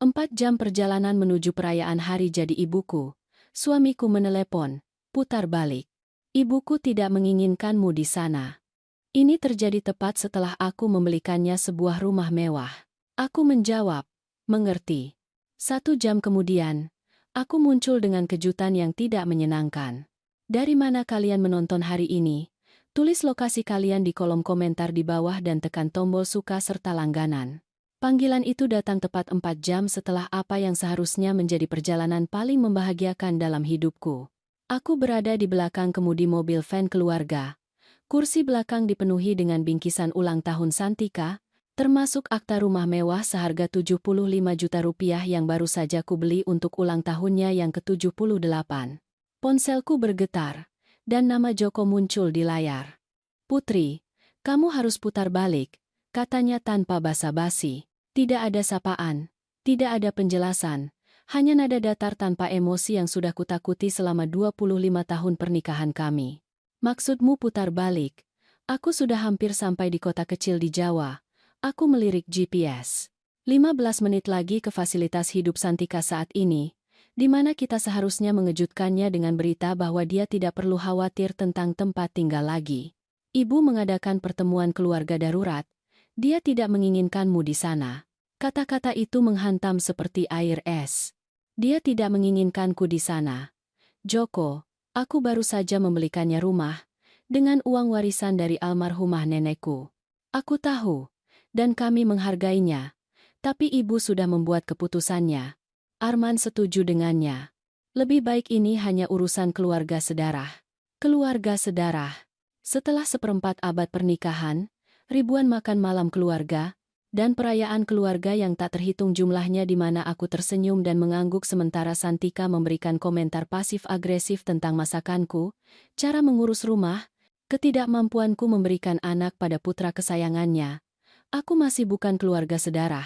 4 jam perjalanan menuju perayaan hari jadi ibuku. Suamiku menelepon, putar balik. Ibuku tidak menginginkanmu di sana. Ini terjadi tepat setelah aku membelikannya sebuah rumah mewah. Aku menjawab, mengerti. 1 jam kemudian, aku muncul dengan kejutan yang tidak menyenangkan. Dari mana kalian menonton hari ini? Tulis lokasi kalian di kolom komentar di bawah dan tekan tombol suka serta langganan. Panggilan itu datang tepat 4 jam setelah apa yang seharusnya menjadi perjalanan paling membahagiakan dalam hidupku. Aku berada di belakang kemudi mobil van keluarga. Kursi belakang dipenuhi dengan bingkisan ulang tahun Santika, termasuk akta rumah mewah seharga 75 juta rupiah yang baru saja kubeli untuk ulang tahunnya yang ke-78. Ponselku bergetar, dan nama Joko muncul di layar. "Putri, kamu harus putar balik," katanya tanpa basa-basi. Tidak ada sapaan, tidak ada penjelasan, hanya nada datar tanpa emosi yang sudah kutakuti selama 25 tahun pernikahan kami. "Maksudmu putar balik? Aku sudah hampir sampai di kota kecil di Jawa." Aku melirik GPS. 15 menit lagi ke fasilitas hidup Santika saat ini, di mana kita seharusnya mengejutkannya dengan berita bahwa dia tidak perlu khawatir tentang tempat tinggal lagi. "Ibu mengadakan pertemuan keluarga darurat. Dia tidak menginginkanmu di sana." Kata-kata itu menghantam seperti air es. "Dia tidak menginginkanku di sana. Joko, aku baru saja membelikannya rumah, dengan uang warisan dari almarhumah nenekku. Aku tahu, dan kami menghargainya. Tapi ibu sudah membuat keputusannya." Arman setuju dengannya. "Lebih baik ini hanya urusan keluarga sedarah." Keluarga sedarah. Setelah seperempat abad pernikahan, ribuan makan malam keluarga, dan perayaan keluarga yang tak terhitung jumlahnya di mana aku tersenyum dan mengangguk sementara Santika memberikan komentar pasif-agresif tentang masakanku, cara mengurus rumah, ketidakmampuanku memberikan anak pada putra kesayangannya. Aku masih bukan keluarga sedarah.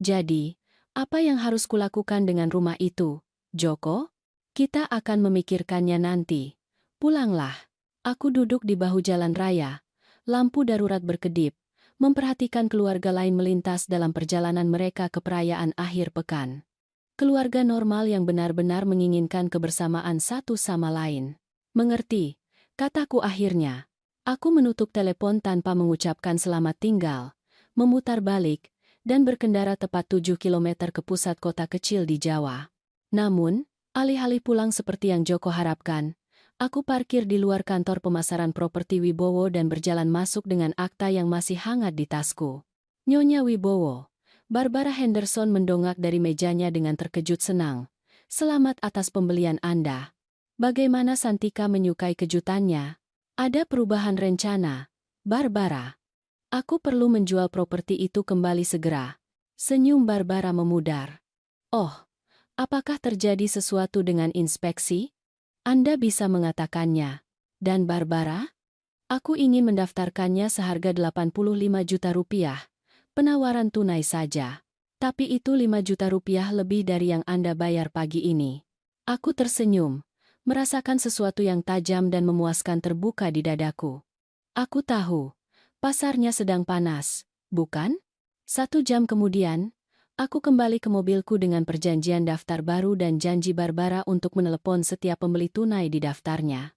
Jadi, apa yang harus kulakukan dengan rumah itu, Joko? Kita akan memikirkannya nanti. Pulanglah. Aku duduk di bahu jalan raya. Lampu darurat berkedip, memperhatikan keluarga lain melintas dalam perjalanan mereka ke perayaan akhir pekan. Keluarga normal yang benar-benar menginginkan kebersamaan satu sama lain. "Mengerti," kataku akhirnya. Aku menutup telepon tanpa mengucapkan selamat tinggal, memutar balik, dan berkendara tepat 7 kilometer ke pusat kota kecil di Jawa. Namun, alih-alih pulang seperti yang Joko harapkan, aku parkir di luar kantor pemasaran properti Wibowo dan berjalan masuk dengan akta yang masih hangat di tasku. "Nyonya Wibowo." Barbara Henderson mendongak dari mejanya dengan terkejut senang. "Selamat atas pembelian Anda. Bagaimana Santika menyukai kejutannya? Ada perubahan rencana, Barbara?" "Aku perlu menjual properti itu kembali segera." Senyum Barbara memudar. "Oh, apakah terjadi sesuatu dengan inspeksi? Anda bisa mengatakannya." "Dan Barbara?" "Aku ingin mendaftarkannya seharga 85 juta rupiah. Penawaran tunai saja. Tapi itu 5 juta rupiah lebih dari yang Anda bayar pagi ini." Aku tersenyum, merasakan sesuatu yang tajam dan memuaskan terbuka di dadaku. Aku tahu, pasarnya sedang panas, bukan? 1 jam kemudian, aku kembali ke mobilku dengan perjanjian daftar baru dan janji Barbara untuk menelepon setiap pembeli tunai di daftarnya.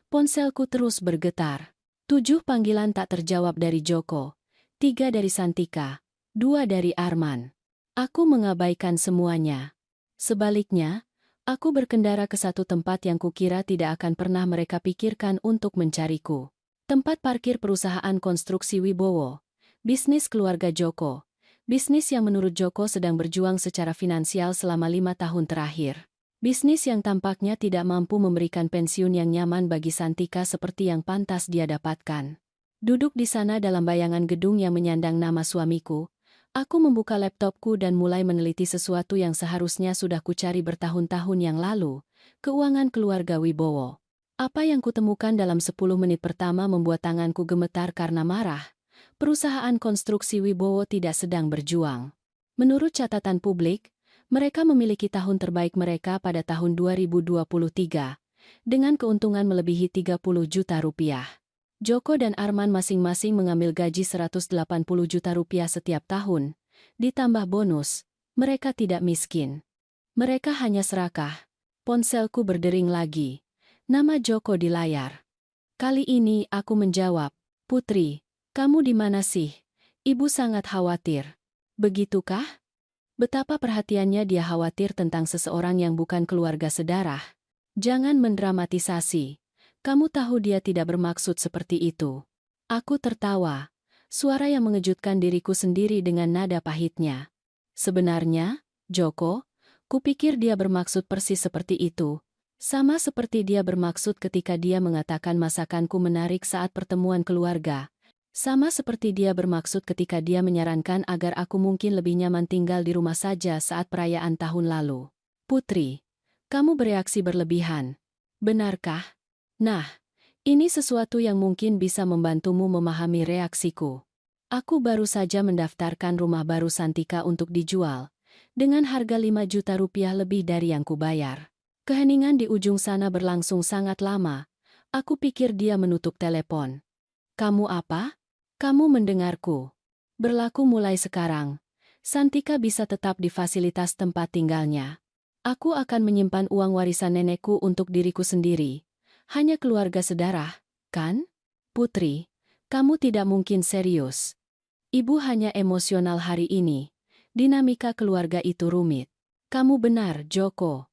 Ponselku terus bergetar. 7 panggilan tak terjawab dari Joko, 3 dari Santika, 2 dari Arman. Aku mengabaikan semuanya. Sebaliknya, aku berkendara ke satu tempat yang kukira tidak akan pernah mereka pikirkan untuk mencariku. Tempat parkir perusahaan konstruksi Wibowo. Bisnis keluarga Joko. Bisnis yang menurut Joko sedang berjuang secara finansial selama 5 tahun terakhir. Bisnis yang tampaknya tidak mampu memberikan pensiun yang nyaman bagi Santika seperti yang pantas dia dapatkan. Duduk di sana dalam bayangan gedung yang menyandang nama suamiku, aku membuka laptopku dan mulai meneliti sesuatu yang seharusnya sudah kucari bertahun-tahun yang lalu, keuangan keluarga Wibowo. Apa yang kutemukan dalam 10 menit pertama membuat tanganku gemetar karena marah. Perusahaan konstruksi Wibowo tidak sedang berjuang. Menurut catatan publik, mereka memiliki tahun terbaik mereka pada tahun 2023, dengan keuntungan melebihi 30 juta rupiah. Joko dan Arman masing-masing mengambil gaji 180 juta rupiah setiap tahun, ditambah bonus, Mereka tidak miskin. Mereka hanya serakah. Ponselku berdering lagi. Nama Joko di layar. Kali ini aku menjawab, "Putri, kamu di mana sih? Ibu sangat khawatir." Begitukah? Betapa perhatiannya dia khawatir tentang seseorang yang bukan keluarga sedarah. Jangan mendramatisasi. Kamu tahu dia tidak bermaksud seperti itu. Aku tertawa. Suara yang mengejutkan diriku sendiri dengan nada pahitnya. Sebenarnya, Joko, kupikir dia bermaksud persis seperti itu. Sama seperti dia bermaksud ketika dia mengatakan masakanku menarik saat pertemuan keluarga. Sama seperti dia bermaksud ketika dia menyarankan agar aku mungkin lebih nyaman tinggal di rumah saja saat perayaan tahun lalu. Putri, kamu bereaksi berlebihan. Benarkah? Nah, ini sesuatu yang mungkin bisa membantumu memahami reaksiku. Aku baru saja mendaftarkan rumah baru Santika untuk dijual, dengan harga 5 juta rupiah lebih dari yang kubayar. Keheningan di ujung sana berlangsung sangat lama. Aku pikir dia menutup telepon. Kamu apa? Kamu mendengarku. Berlaku mulai sekarang. Santika bisa tetap di fasilitas tempat tinggalnya. Aku akan menyimpan uang warisan nenekku untuk diriku sendiri. Hanya keluarga sedarah, kan? Putri, kamu tidak mungkin serius. Ibu hanya emosional hari ini. Dinamika keluarga itu rumit. Kamu benar, Joko.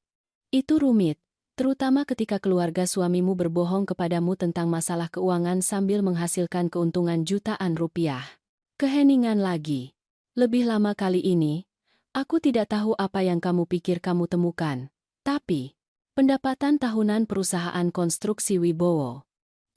Itu rumit. Terutama ketika keluarga suamimu berbohong kepadamu tentang masalah keuangan sambil menghasilkan keuntungan jutaan rupiah. Keheningan lagi. Lebih lama kali ini, aku tidak tahu apa yang kamu pikir kamu temukan. Tapi, pendapatan tahunan perusahaan konstruksi Wibowo.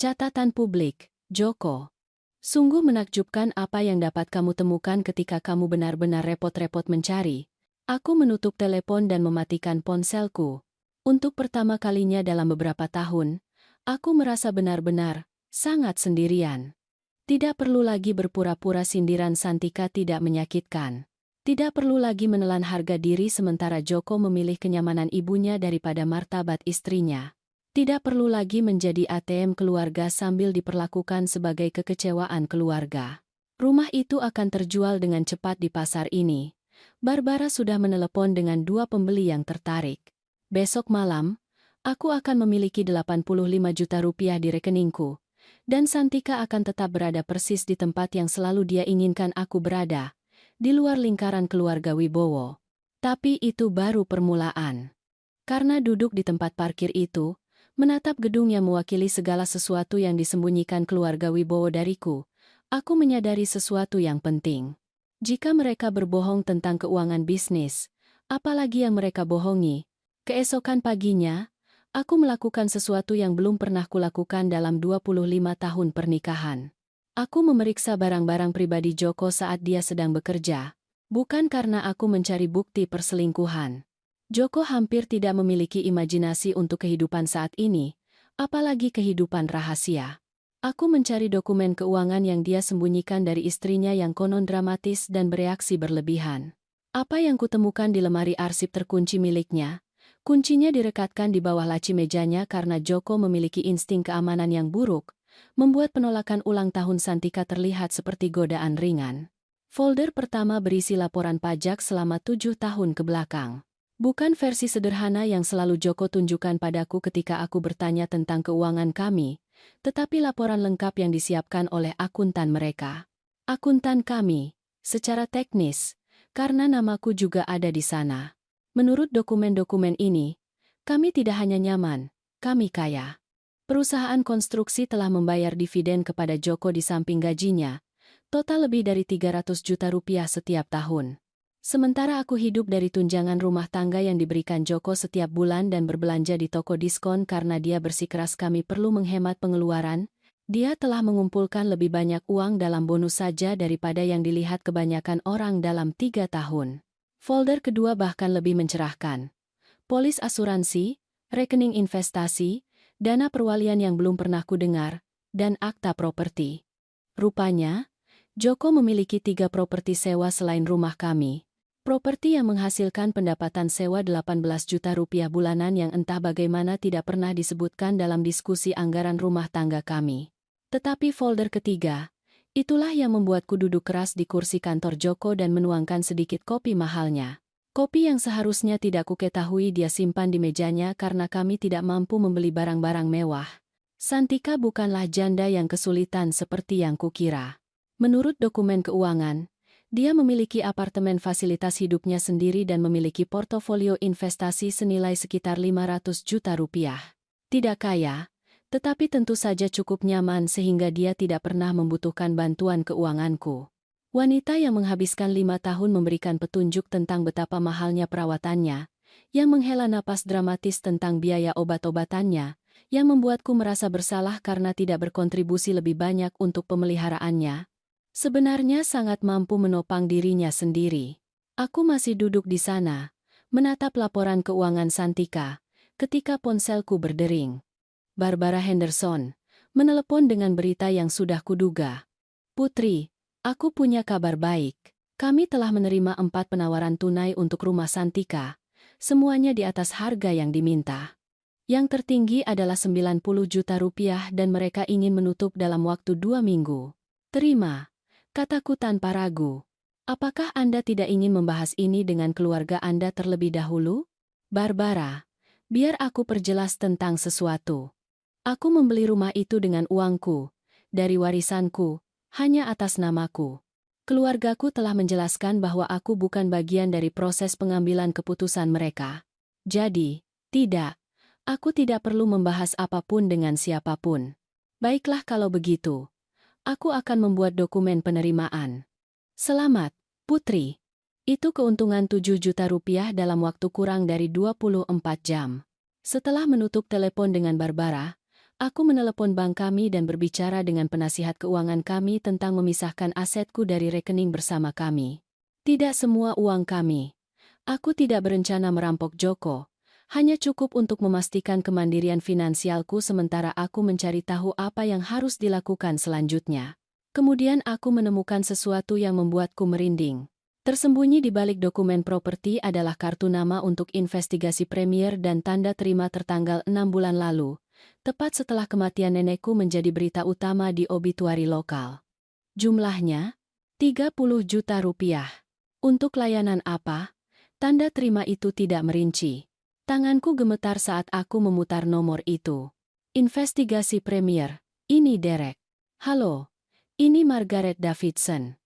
Catatan publik, Joko. Sungguh menakjubkan apa yang dapat kamu temukan ketika kamu benar-benar repot-repot mencari. Aku menutup telepon dan mematikan ponselku. Untuk pertama kalinya dalam beberapa tahun, aku merasa benar-benar sangat sendirian. Tidak perlu lagi berpura-pura sindiran Santika tidak menyakitkan. Tidak perlu lagi menelan harga diri sementara Joko memilih kenyamanan ibunya daripada martabat istrinya. Tidak perlu lagi menjadi ATM keluarga sambil diperlakukan sebagai kekecewaan keluarga. Rumah itu akan terjual dengan cepat di pasar ini. Barbara sudah menelepon dengan 2 pembeli yang tertarik. Besok malam, aku akan memiliki 85 juta rupiah di rekeningku, dan Santika akan tetap berada persis di tempat yang selalu dia inginkan aku berada, di luar lingkaran keluarga Wibowo. Tapi itu baru permulaan. Karena duduk di tempat parkir itu, menatap gedung yang mewakili segala sesuatu yang disembunyikan keluarga Wibowo dariku, aku menyadari sesuatu yang penting. Jika mereka berbohong tentang keuangan bisnis, apalagi yang mereka bohongi, keesokan paginya, aku melakukan sesuatu yang belum pernah kulakukan dalam 25 tahun pernikahan. Aku memeriksa barang-barang pribadi Joko saat dia sedang bekerja. Bukan karena aku mencari bukti perselingkuhan. Joko hampir tidak memiliki imajinasi untuk kehidupan saat ini, apalagi kehidupan rahasia. Aku mencari dokumen keuangan yang dia sembunyikan dari istrinya yang konon dramatis dan bereaksi berlebihan. Apa yang kutemukan di lemari arsip terkunci miliknya? Kuncinya direkatkan di bawah laci mejanya karena Joko memiliki insting keamanan yang buruk, membuat penolakan ulang tahun Santika terlihat seperti godaan ringan. Folder pertama berisi laporan pajak selama 7 tahun ke belakang. Bukan versi sederhana yang selalu Joko tunjukkan padaku ketika aku bertanya tentang keuangan kami, tetapi laporan lengkap yang disiapkan oleh akuntan mereka. Akuntan kami, secara teknis, karena namaku juga ada di sana. Menurut dokumen-dokumen ini, kami tidak hanya nyaman, kami kaya. Perusahaan konstruksi telah membayar dividen kepada Joko di samping gajinya, total lebih dari 300 juta rupiah setiap tahun. Sementara aku hidup dari tunjangan rumah tangga yang diberikan Joko setiap bulan dan berbelanja di toko diskon karena dia bersikeras kami perlu menghemat pengeluaran, dia telah mengumpulkan lebih banyak uang dalam bonus saja daripada yang dilihat kebanyakan orang dalam 3 tahun. Folder kedua bahkan lebih mencerahkan. Polis asuransi, rekening investasi, dana perwalian yang belum pernah kudengar, dan akta properti. Rupanya, Joko memiliki 3 properti sewa selain rumah kami. Properti yang menghasilkan pendapatan sewa 18 juta rupiah bulanan yang entah bagaimana tidak pernah disebutkan dalam diskusi anggaran rumah tangga kami. Tetapi folder ketiga, itulah yang membuatku duduk keras di kursi kantor Joko dan menuangkan sedikit kopi mahalnya. Kopi yang seharusnya tidak kuketahui dia simpan di mejanya karena kami tidak mampu membeli barang-barang mewah. Santika bukanlah janda yang kesulitan seperti yang kukira. Menurut dokumen keuangan, dia memiliki apartemen fasilitas hidupnya sendiri dan memiliki portofolio investasi senilai sekitar 500 juta rupiah. Tidak kaya, tetapi tentu saja cukup nyaman sehingga dia tidak pernah membutuhkan bantuan keuanganku. Wanita yang menghabiskan 5 tahun memberikan petunjuk tentang betapa mahalnya perawatannya, yang menghela napas dramatis tentang biaya obat-obatannya, yang membuatku merasa bersalah karena tidak berkontribusi lebih banyak untuk pemeliharaannya, sebenarnya sangat mampu menopang dirinya sendiri. Aku masih duduk di sana, menatap laporan keuangan Santika, ketika ponselku berdering. Barbara Henderson menelepon dengan berita yang sudah kuduga. Putri, aku punya kabar baik. Kami telah menerima 4 penawaran tunai untuk rumah Santika, semuanya di atas harga yang diminta. Yang tertinggi adalah 90 juta rupiah dan mereka ingin menutup dalam waktu 2 minggu. Terima, kataku tanpa ragu. Apakah Anda tidak ingin membahas ini dengan keluarga Anda terlebih dahulu? Barbara, biar aku perjelas tentang sesuatu. Aku membeli rumah itu dengan uangku, dari warisanku, hanya atas namaku. Keluargaku telah menjelaskan bahwa aku bukan bagian dari proses pengambilan keputusan mereka. Jadi, tidak, aku tidak perlu membahas apapun dengan siapapun. Baiklah kalau begitu. Aku akan membuat dokumen penerimaan. Selamat, Putri. Itu keuntungan 7 juta rupiah dalam waktu kurang dari 24 jam. Setelah menutup telepon dengan Barbara, aku menelepon bank kami dan berbicara dengan penasihat keuangan kami tentang memisahkan asetku dari rekening bersama kami. Tidak semua uang kami. Aku tidak berencana merampok Joko, hanya cukup untuk memastikan kemandirian finansialku sementara aku mencari tahu apa yang harus dilakukan selanjutnya. Kemudian aku menemukan sesuatu yang membuatku merinding. Tersembunyi di balik dokumen properti adalah kartu nama untuk investigasi premier dan tanda terima tertanggal 6 bulan lalu, tepat setelah kematian nenekku menjadi berita utama di obituari lokal. Jumlahnya, 30 juta rupiah. Untuk layanan apa? Tanda terima itu tidak merinci. Tanganku gemetar saat aku memutar nomor itu. Investigasi premier, ini Derek. Halo, ini Margaret Davidson.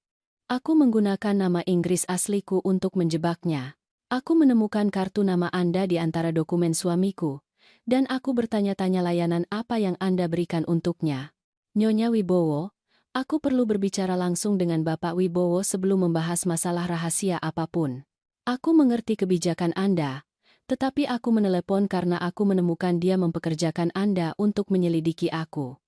Aku menggunakan nama Inggris asliku untuk menjebaknya. Aku menemukan kartu nama Anda di antara dokumen suamiku, dan aku bertanya-tanya layanan apa yang Anda berikan untuknya. Nyonya Wibowo, aku perlu berbicara langsung dengan Bapak Wibowo sebelum membahas masalah rahasia apapun. Aku mengerti kebijakan Anda, tetapi aku menelepon karena aku menemukan dia mempekerjakan Anda untuk menyelidiki aku.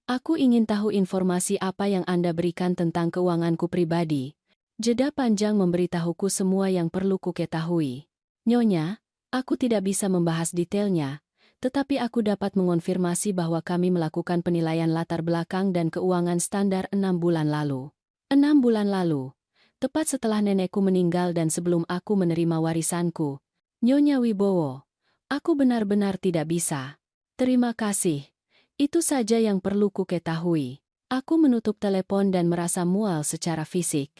Aku ingin tahu informasi apa yang Anda berikan tentang keuanganku pribadi. Jeda panjang memberitahuku semua yang perlu kuketahui. Nyonya, aku tidak bisa membahas detailnya, tetapi aku dapat mengonfirmasi bahwa kami melakukan penilaian latar belakang dan keuangan standar 6 bulan lalu. 6 bulan lalu, tepat setelah nenekku meninggal dan sebelum aku menerima warisanku. Nyonya Wibowo, aku benar-benar tidak bisa. Terima kasih. Itu saja yang perlu kuketahui. Aku menutup telepon dan merasa mual secara fisik.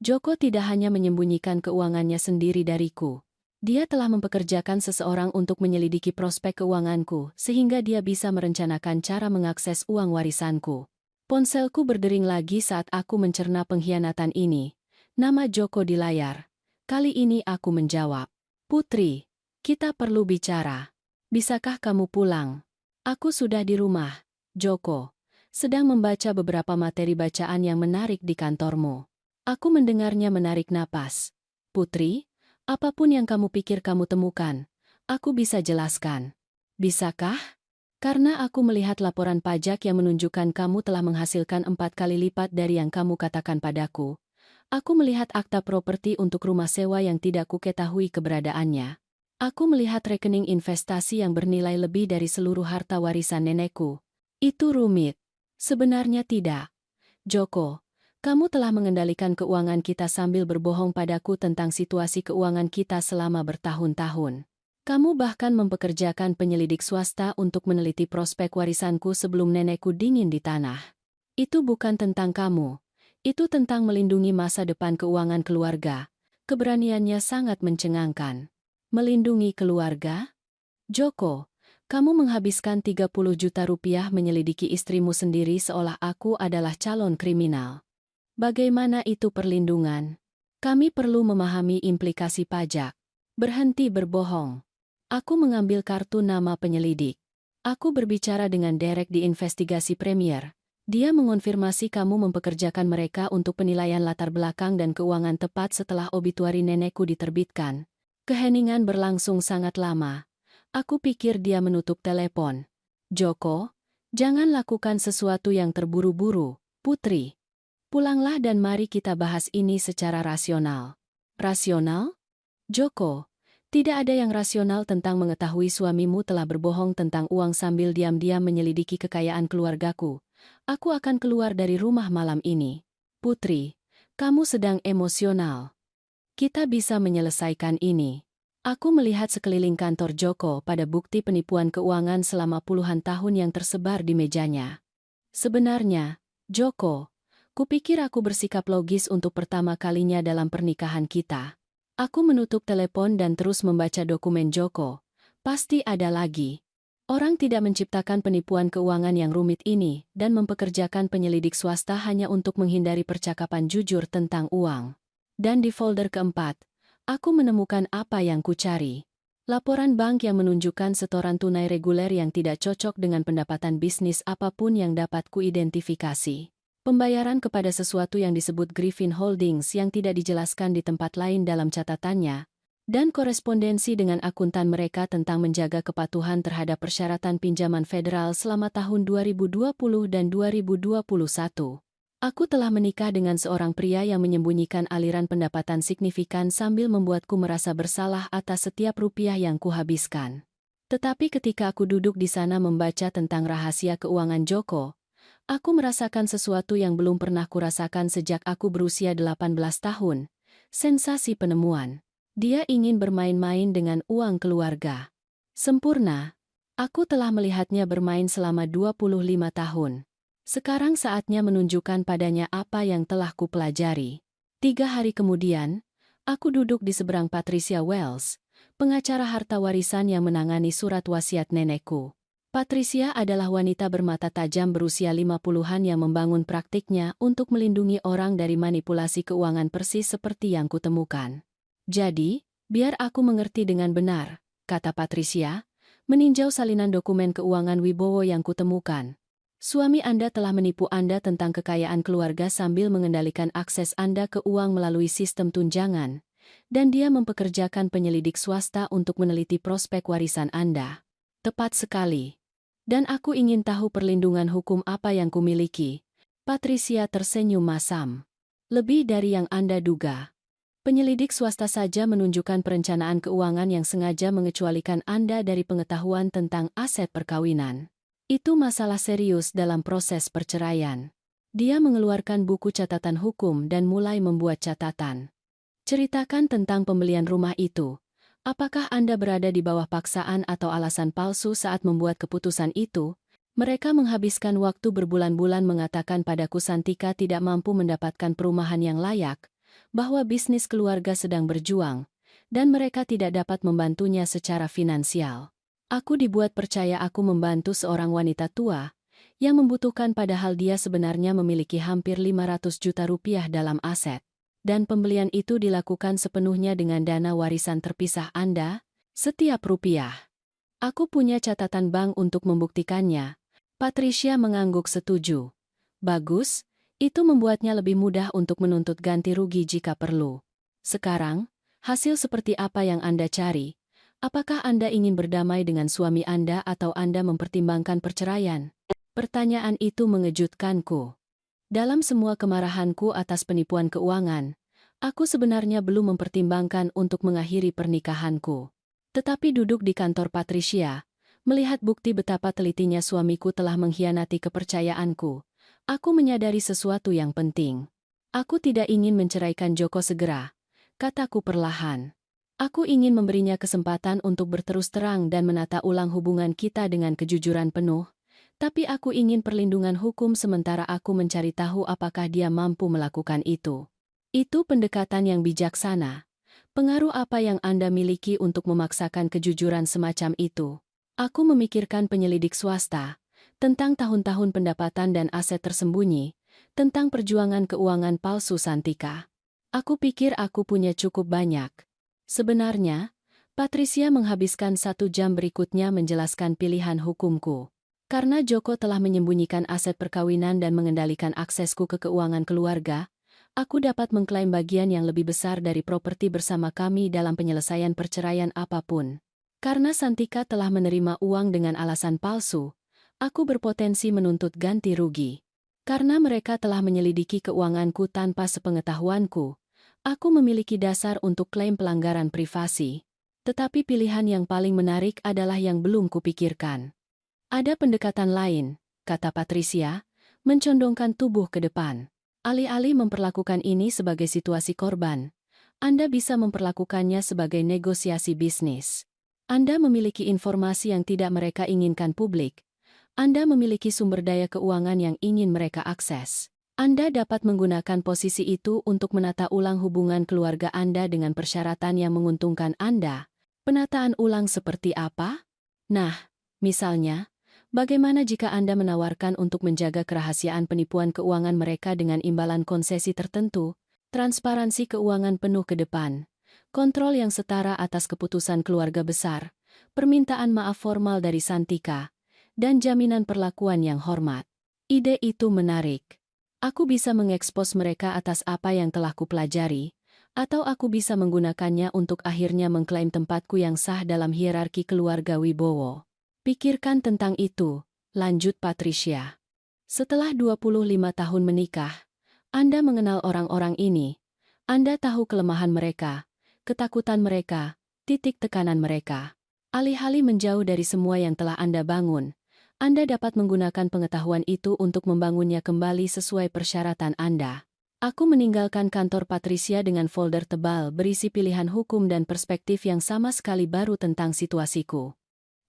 Joko tidak hanya menyembunyikan keuangannya sendiri dariku. Dia telah mempekerjakan seseorang untuk menyelidiki prospek keuanganku sehingga dia bisa merencanakan cara mengakses uang warisanku. Ponselku berdering lagi saat aku mencerna pengkhianatan ini. Nama Joko di layar. Kali ini aku menjawab. Putri, kita perlu bicara. Bisakah kamu pulang? Aku sudah di rumah, Joko. Sedang membaca beberapa materi bacaan yang menarik di kantormu. Aku mendengarnya menarik napas. Putri, apapun yang kamu pikir kamu temukan, aku bisa jelaskan. Bisakah? Karena aku melihat laporan pajak yang menunjukkan kamu telah menghasilkan 4 kali lipat dari yang kamu katakan padaku. Aku melihat akta properti untuk rumah sewa yang tidak kuketahui keberadaannya. Aku melihat rekening investasi yang bernilai lebih dari seluruh harta warisan nenekku. Itu rumit. Sebenarnya tidak. Joko, kamu telah mengendalikan keuangan kita sambil berbohong padaku tentang situasi keuangan kita selama bertahun-tahun. Kamu bahkan mempekerjakan penyelidik swasta untuk meneliti prospek warisanku sebelum nenekku dingin di tanah. Itu bukan tentang kamu. Itu tentang melindungi masa depan keuangan keluarga. Keberaniannya sangat mencengangkan. Melindungi keluarga? Joko, kamu menghabiskan 30 juta rupiah menyelidiki istrimu sendiri seolah aku adalah calon kriminal. Bagaimana itu perlindungan? Kami perlu memahami implikasi pajak. Berhenti berbohong. Aku mengambil kartu nama penyelidik. Aku berbicara dengan Derek di investigasi Premier. Dia mengonfirmasi kamu mempekerjakan mereka untuk penilaian latar belakang dan keuangan tepat setelah obituari nenekku diterbitkan. Keheningan berlangsung sangat lama. Aku pikir dia menutup telepon. Joko, jangan lakukan sesuatu yang terburu-buru, Putri. Pulanglah dan mari kita bahas ini secara rasional. Rasional? Joko, tidak ada yang rasional tentang mengetahui suamimu telah berbohong tentang uang sambil diam-diam menyelidiki kekayaan keluargaku. Aku akan keluar dari rumah malam ini. Putri, kamu sedang emosional. Kita bisa menyelesaikan ini. Aku melihat sekeliling kantor Joko pada bukti penipuan keuangan selama puluhan tahun yang tersebar di mejanya. Sebenarnya, Joko, kupikir aku bersikap logis untuk pertama kalinya dalam pernikahan kita. Aku menutup telepon dan terus membaca dokumen Joko. Pasti ada lagi. Orang tidak menciptakan penipuan keuangan yang rumit ini dan mempekerjakan penyelidik swasta hanya untuk menghindari percakapan jujur tentang uang. Dan di folder keempat, aku menemukan apa yang kucari. Laporan bank yang menunjukkan setoran tunai reguler yang tidak cocok dengan pendapatan bisnis apapun yang dapat kuidentifikasi. Pembayaran kepada sesuatu yang disebut Griffin Holdings yang tidak dijelaskan di tempat lain dalam catatannya, dan korespondensi dengan akuntan mereka tentang menjaga kepatuhan terhadap persyaratan pinjaman federal selama tahun 2020 dan 2021. Aku telah menikah dengan seorang pria yang menyembunyikan aliran pendapatan signifikan sambil membuatku merasa bersalah atas setiap rupiah yang kuhabiskan. Tetapi ketika aku duduk di sana membaca tentang rahasia keuangan Joko, aku merasakan sesuatu yang belum pernah kurasakan sejak aku berusia 18 tahun. Sensasi penemuan. Dia ingin bermain-main dengan uang keluarga. Sempurna. Aku telah melihatnya bermain selama 25 tahun. Sekarang saatnya menunjukkan padanya apa yang telah kupelajari. 3 hari kemudian, aku duduk di seberang Patricia Wells, pengacara harta warisan yang menangani surat wasiat nenekku. Patricia adalah wanita bermata tajam berusia 50-an yang membangun praktiknya untuk melindungi orang dari manipulasi keuangan persis seperti yang kutemukan. Jadi, biar aku mengerti dengan benar, kata Patricia, meninjau salinan dokumen keuangan Wibowo yang kutemukan. Suami Anda telah menipu Anda tentang kekayaan keluarga sambil mengendalikan akses Anda ke uang melalui sistem tunjangan, dan dia mempekerjakan penyelidik swasta untuk meneliti prospek warisan Anda. Tepat sekali. Dan aku ingin tahu perlindungan hukum apa yang kumiliki. Patricia tersenyum masam. Lebih dari yang Anda duga. Penyelidik swasta saja menunjukkan perencanaan keuangan yang sengaja mengecualikan Anda dari pengetahuan tentang aset perkawinan. Itu masalah serius dalam proses perceraian. Dia mengeluarkan buku catatan hukum dan mulai membuat catatan. Ceritakan tentang pembelian rumah itu. Apakah Anda berada di bawah paksaan atau alasan palsu saat membuat keputusan itu? Mereka menghabiskan waktu berbulan-bulan mengatakan padaku Santika tidak mampu mendapatkan perumahan yang layak, bahwa bisnis keluarga sedang berjuang, dan mereka tidak dapat membantunya secara finansial. Aku dibuat percaya aku membantu seorang wanita tua, yang membutuhkan padahal dia sebenarnya memiliki hampir 500 juta rupiah dalam aset. Dan pembelian itu dilakukan sepenuhnya dengan dana warisan terpisah Anda, setiap rupiah. Aku punya catatan bank untuk membuktikannya. Patricia mengangguk setuju. Bagus, itu membuatnya lebih mudah untuk menuntut ganti rugi jika perlu. Sekarang, hasil seperti apa yang Anda cari? Apakah Anda ingin berdamai dengan suami Anda atau Anda mempertimbangkan perceraian? Pertanyaan itu mengejutkanku. Dalam semua kemarahanku atas penipuan keuangan, aku sebenarnya belum mempertimbangkan untuk mengakhiri pernikahanku. Tetapi duduk di kantor Patricia, melihat bukti betapa telitinya suamiku telah mengkhianati kepercayaanku, aku menyadari sesuatu yang penting. Aku tidak ingin menceraikan Joko segera, kataku perlahan. Aku ingin memberinya kesempatan untuk berterus terang dan menata ulang hubungan kita dengan kejujuran penuh, tapi aku ingin perlindungan hukum sementara aku mencari tahu apakah dia mampu melakukan itu. Itu pendekatan yang bijaksana, Pengaruh apa yang Anda miliki untuk memaksakan kejujuran semacam itu? Aku memikirkan penyelidik swasta, tentang tahun-tahun pendapatan dan aset tersembunyi, tentang perjuangan keuangan palsu Santika. Aku pikir aku punya cukup banyak. Sebenarnya, Patricia menghabiskan 1 jam berikutnya menjelaskan pilihan hukumku. Karena Joko telah menyembunyikan aset perkawinan dan mengendalikan aksesku ke keuangan keluarga, aku dapat mengklaim bagian yang lebih besar dari properti bersama kami dalam penyelesaian perceraian apapun. Karena Santika telah menerima uang dengan alasan palsu, aku berpotensi menuntut ganti rugi. Karena mereka telah menyelidiki keuanganku tanpa sepengetahuanku, aku memiliki dasar untuk klaim pelanggaran privasi. Tetapi pilihan yang paling menarik adalah yang belum kupikirkan. Ada pendekatan lain, kata Patricia, mencondongkan tubuh ke depan. Alih-alih memperlakukan ini sebagai situasi korban, Anda bisa memperlakukannya sebagai negosiasi bisnis. Anda memiliki informasi yang tidak mereka inginkan publik. Anda memiliki sumber daya keuangan yang ingin mereka akses. Anda dapat menggunakan posisi itu untuk menata ulang hubungan keluarga Anda dengan persyaratan yang menguntungkan Anda. Penataan ulang seperti apa? Nah, misalnya, bagaimana jika Anda menawarkan untuk menjaga kerahasiaan penipuan keuangan mereka dengan imbalan konsesi tertentu, transparansi keuangan penuh ke depan, kontrol yang setara atas keputusan keluarga besar, permintaan maaf formal dari Santika, dan jaminan perlakuan yang hormat? Ide itu menarik. Aku bisa mengekspos mereka atas apa yang telah kupelajari, atau aku bisa menggunakannya untuk akhirnya mengklaim tempatku yang sah dalam hierarki keluarga Wibowo. Pikirkan tentang itu, lanjut Patricia. Setelah 25 tahun menikah, Anda mengenal orang-orang ini. Anda tahu kelemahan mereka, ketakutan mereka, titik tekanan mereka. Alih-alih menjauh dari semua yang telah Anda bangun, Anda dapat menggunakan pengetahuan itu untuk membangunnya kembali sesuai persyaratan Anda. Aku meninggalkan kantor Patricia dengan folder tebal berisi pilihan hukum dan perspektif yang sama sekali baru tentang situasiku.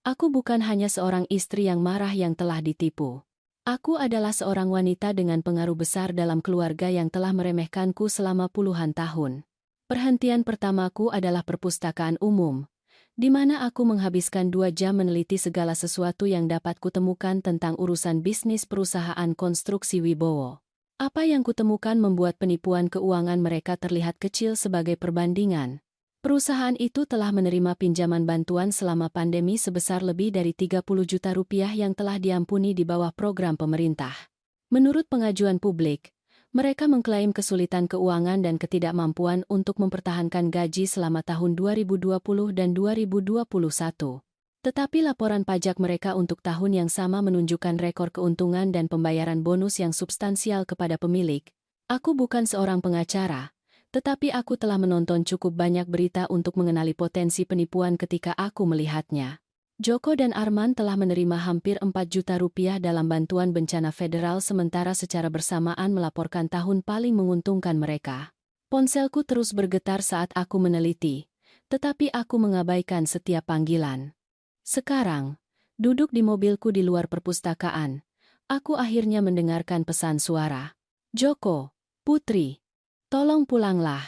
Aku bukan hanya seorang istri yang marah yang telah ditipu. Aku adalah seorang wanita dengan pengaruh besar dalam keluarga yang telah meremehkanku selama puluhan tahun. Perhentian pertamaku adalah perpustakaan umum, di mana aku menghabiskan 2 jam meneliti segala sesuatu yang dapat kutemukan tentang urusan bisnis perusahaan konstruksi Wibowo. Apa yang kutemukan membuat penipuan keuangan mereka terlihat kecil sebagai perbandingan. Perusahaan itu telah menerima pinjaman bantuan selama pandemi sebesar lebih dari 30 juta rupiah yang telah diampuni di bawah program pemerintah. Menurut pengajuan publik, mereka mengklaim kesulitan keuangan dan ketidakmampuan untuk mempertahankan gaji selama tahun 2020 dan 2021. Tetapi laporan pajak mereka untuk tahun yang sama menunjukkan rekor keuntungan dan pembayaran bonus yang substansial kepada pemilik. Aku bukan seorang pengacara, tetapi aku telah menonton cukup banyak berita untuk mengenali potensi penipuan ketika aku melihatnya. Joko dan Arman telah menerima hampir 4 juta rupiah dalam bantuan bencana federal sementara secara bersamaan melaporkan tahun paling menguntungkan mereka. Ponselku terus bergetar saat aku meneliti, tetapi aku mengabaikan setiap panggilan. Sekarang, duduk di mobilku di luar perpustakaan, aku akhirnya mendengarkan pesan suara. Joko, Putri, tolong pulanglah.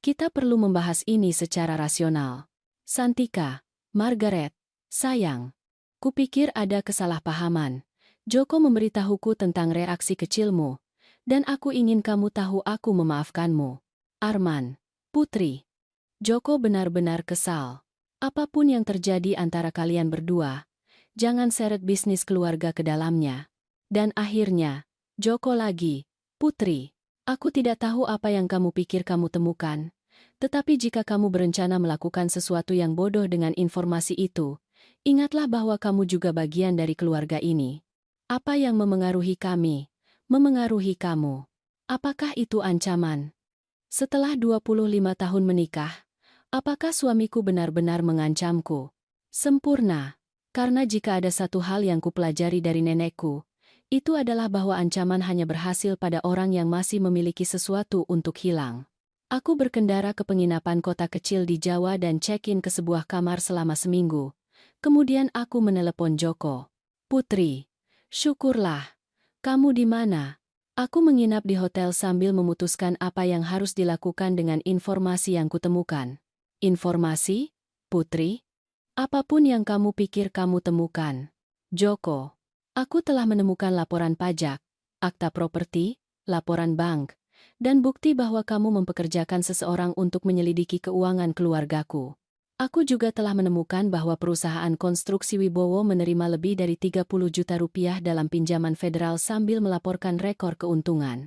Kita perlu membahas ini secara rasional. Santika, Margaret, sayang. Kupikir ada kesalahpahaman. Joko memberitahuku tentang reaksi kecilmu, dan aku ingin kamu tahu aku memaafkanmu. Arman, Putri. Joko benar-benar kesal. Apapun yang terjadi antara kalian berdua, jangan seret bisnis keluarga ke dalamnya. Dan akhirnya, Joko lagi, Putri. Aku tidak tahu apa yang kamu pikir kamu temukan, tetapi jika kamu berencana melakukan sesuatu yang bodoh dengan informasi itu, ingatlah bahwa kamu juga bagian dari keluarga ini. Apa yang memengaruhi kami, memengaruhi kamu. Apakah itu ancaman? Setelah 25 tahun menikah, apakah suamiku benar-benar mengancamku? Sempurna, karena jika ada satu hal yang kupelajari dari nenekku, itu adalah bahwa ancaman hanya berhasil pada orang yang masih memiliki sesuatu untuk hilang. Aku berkendara ke penginapan kota kecil di Jawa dan check-in ke sebuah kamar selama seminggu. Kemudian aku menelepon Joko. Putri, syukurlah. Kamu di mana? Aku menginap di hotel sambil memutuskan apa yang harus dilakukan dengan informasi yang kutemukan. Informasi, Putri? Apapun yang kamu pikir kamu temukan. Joko. Aku telah menemukan laporan pajak, akta properti, laporan bank, dan bukti bahwa kamu mempekerjakan seseorang untuk menyelidiki keuangan keluargaku. Aku juga telah menemukan bahwa perusahaan konstruksi Wibowo menerima lebih dari 30 juta rupiah dalam pinjaman federal sambil melaporkan rekor keuntungan.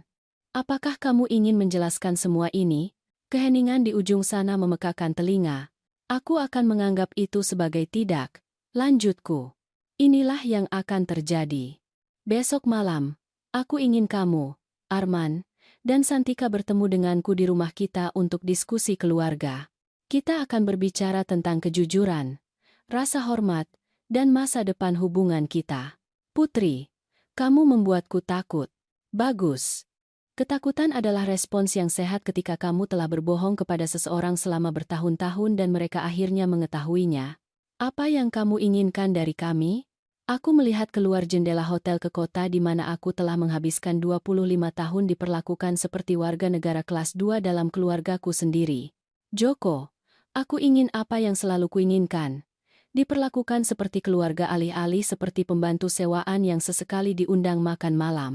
Apakah kamu ingin menjelaskan semua ini? Keheningan di ujung sana memekakan telinga. Aku akan menganggap itu sebagai tidak. Lanjutku. Inilah yang akan terjadi. Besok malam, aku ingin kamu, Arman, dan Santika bertemu denganku di rumah kita untuk diskusi keluarga. Kita akan berbicara tentang kejujuran, rasa hormat, dan masa depan hubungan kita. Putri, kamu membuatku takut. Bagus. Ketakutan adalah respons yang sehat ketika kamu telah berbohong kepada seseorang selama bertahun-tahun dan mereka akhirnya mengetahuinya. Apa yang kamu inginkan dari kami? Aku melihat keluar jendela hotel ke kota di mana aku telah menghabiskan 25 tahun diperlakukan seperti warga negara kelas 2 dalam keluargaku sendiri. Joko. Aku ingin apa yang selalu kuinginkan. Diperlakukan seperti keluarga alih-alih seperti pembantu sewaan yang sesekali diundang makan malam.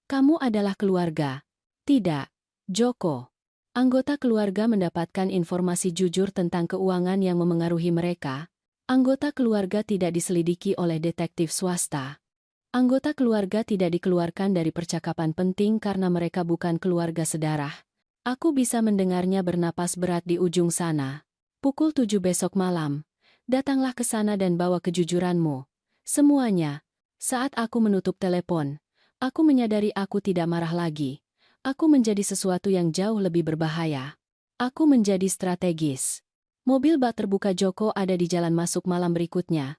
Kamu adalah keluarga. Tidak, Joko. Anggota keluarga mendapatkan informasi jujur tentang keuangan yang memengaruhi mereka. Anggota keluarga tidak diselidiki oleh detektif swasta. Anggota keluarga tidak dikeluarkan dari percakapan penting karena mereka bukan keluarga sedarah. Aku bisa mendengarnya bernapas berat di ujung sana. Pukul 7 besok malam, datanglah ke sana dan bawa kejujuranmu. Semuanya. Saat aku menutup telepon, aku menyadari aku tidak marah lagi. Aku menjadi sesuatu yang jauh lebih berbahaya. Aku menjadi strategis. Mobil bak terbuka Joko ada di jalan masuk malam berikutnya,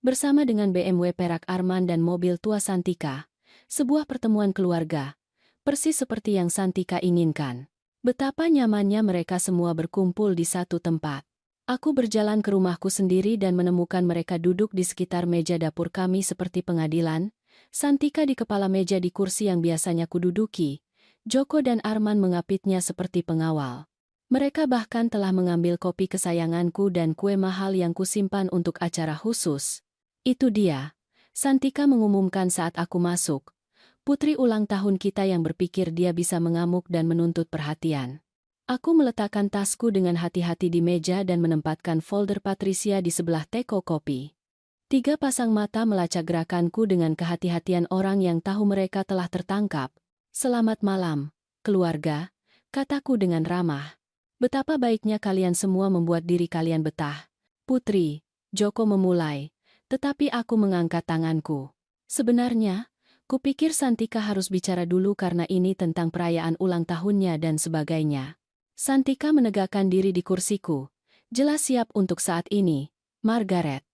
bersama dengan BMW perak Arman dan mobil tua Santika. Sebuah pertemuan keluarga, persis seperti yang Santika inginkan. Betapa nyamannya mereka semua berkumpul di satu tempat. Aku berjalan ke rumahku sendiri dan menemukan mereka duduk di sekitar meja dapur kami seperti pengadilan, Santika di kepala meja di kursi yang biasanya kududuki, Joko dan Arman mengapitnya seperti pengawal. Mereka bahkan telah mengambil kopi kesayanganku dan kue mahal yang kusimpan untuk acara khusus. Itu dia, Santika mengumumkan saat aku masuk. Putri ulang tahun kita yang berpikir dia bisa mengamuk dan menuntut perhatian. Aku meletakkan tasku dengan hati-hati di meja dan menempatkan folder Patricia di sebelah teko kopi. 3 pasang mata melacak gerakanku dengan kehati-hatian orang yang tahu mereka telah tertangkap. Selamat malam, keluarga, kataku dengan ramah. Betapa baiknya kalian semua membuat diri kalian betah. Putri, Joko memulai, tetapi aku mengangkat tanganku. Sebenarnya, kupikir Santika harus bicara dulu karena ini tentang perayaan ulang tahunnya dan sebagainya. Santika menegakkan diri di kursiku. Jelas siap untuk saat ini, Margaret.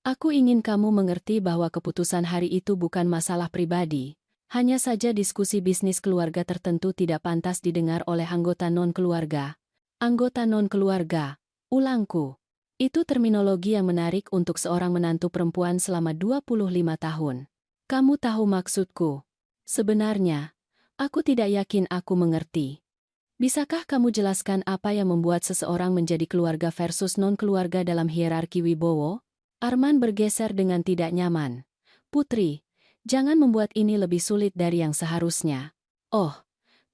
Aku ingin kamu mengerti bahwa keputusan hari itu bukan masalah pribadi. Hanya saja diskusi bisnis keluarga tertentu tidak pantas didengar oleh anggota non-keluarga. Anggota non-keluarga, ulangku. Itu terminologi yang menarik untuk seorang menantu perempuan selama 25 tahun. Kamu tahu maksudku. Sebenarnya, aku tidak yakin aku mengerti. Bisakah kamu jelaskan apa yang membuat seseorang menjadi keluarga versus non-keluarga dalam hierarki Wibowo? Arman bergeser dengan tidak nyaman. Putri, jangan membuat ini lebih sulit dari yang seharusnya. Oh,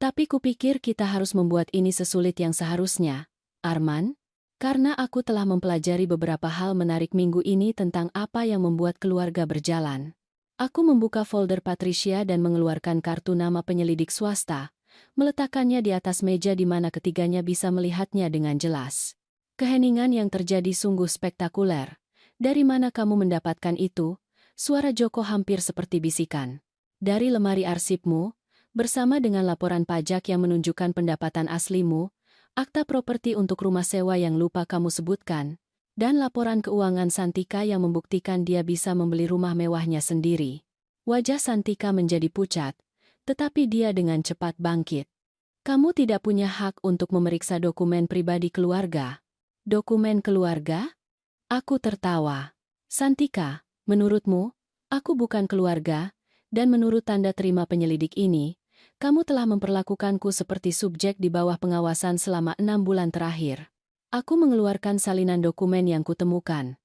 tapi kupikir kita harus membuat ini sesulit yang seharusnya. Arman? Karena aku telah mempelajari beberapa hal menarik minggu ini tentang apa yang membuat keluarga berjalan. Aku membuka folder Patricia dan mengeluarkan kartu nama penyelidik swasta. Meletakkannya di atas meja di mana ketiganya bisa melihatnya dengan jelas. Keheningan yang terjadi sungguh spektakuler. Dari mana kamu mendapatkan itu? Suara Joko hampir seperti bisikan. Dari lemari arsipmu, bersama dengan laporan pajak yang menunjukkan pendapatan aslimu, akta properti untuk rumah sewa yang lupa kamu sebutkan, dan laporan keuangan Santika yang membuktikan dia bisa membeli rumah mewahnya sendiri. Wajah Santika menjadi pucat. Tetapi dia dengan cepat bangkit. Kamu tidak punya hak untuk memeriksa dokumen pribadi keluarga. Dokumen keluarga? Aku tertawa. Santika, menurutmu, aku bukan keluarga, dan menurut tanda terima penyelidik ini, kamu telah memperlakukanku seperti subjek di bawah pengawasan selama 6 bulan terakhir. Aku mengeluarkan salinan dokumen yang kutemukan.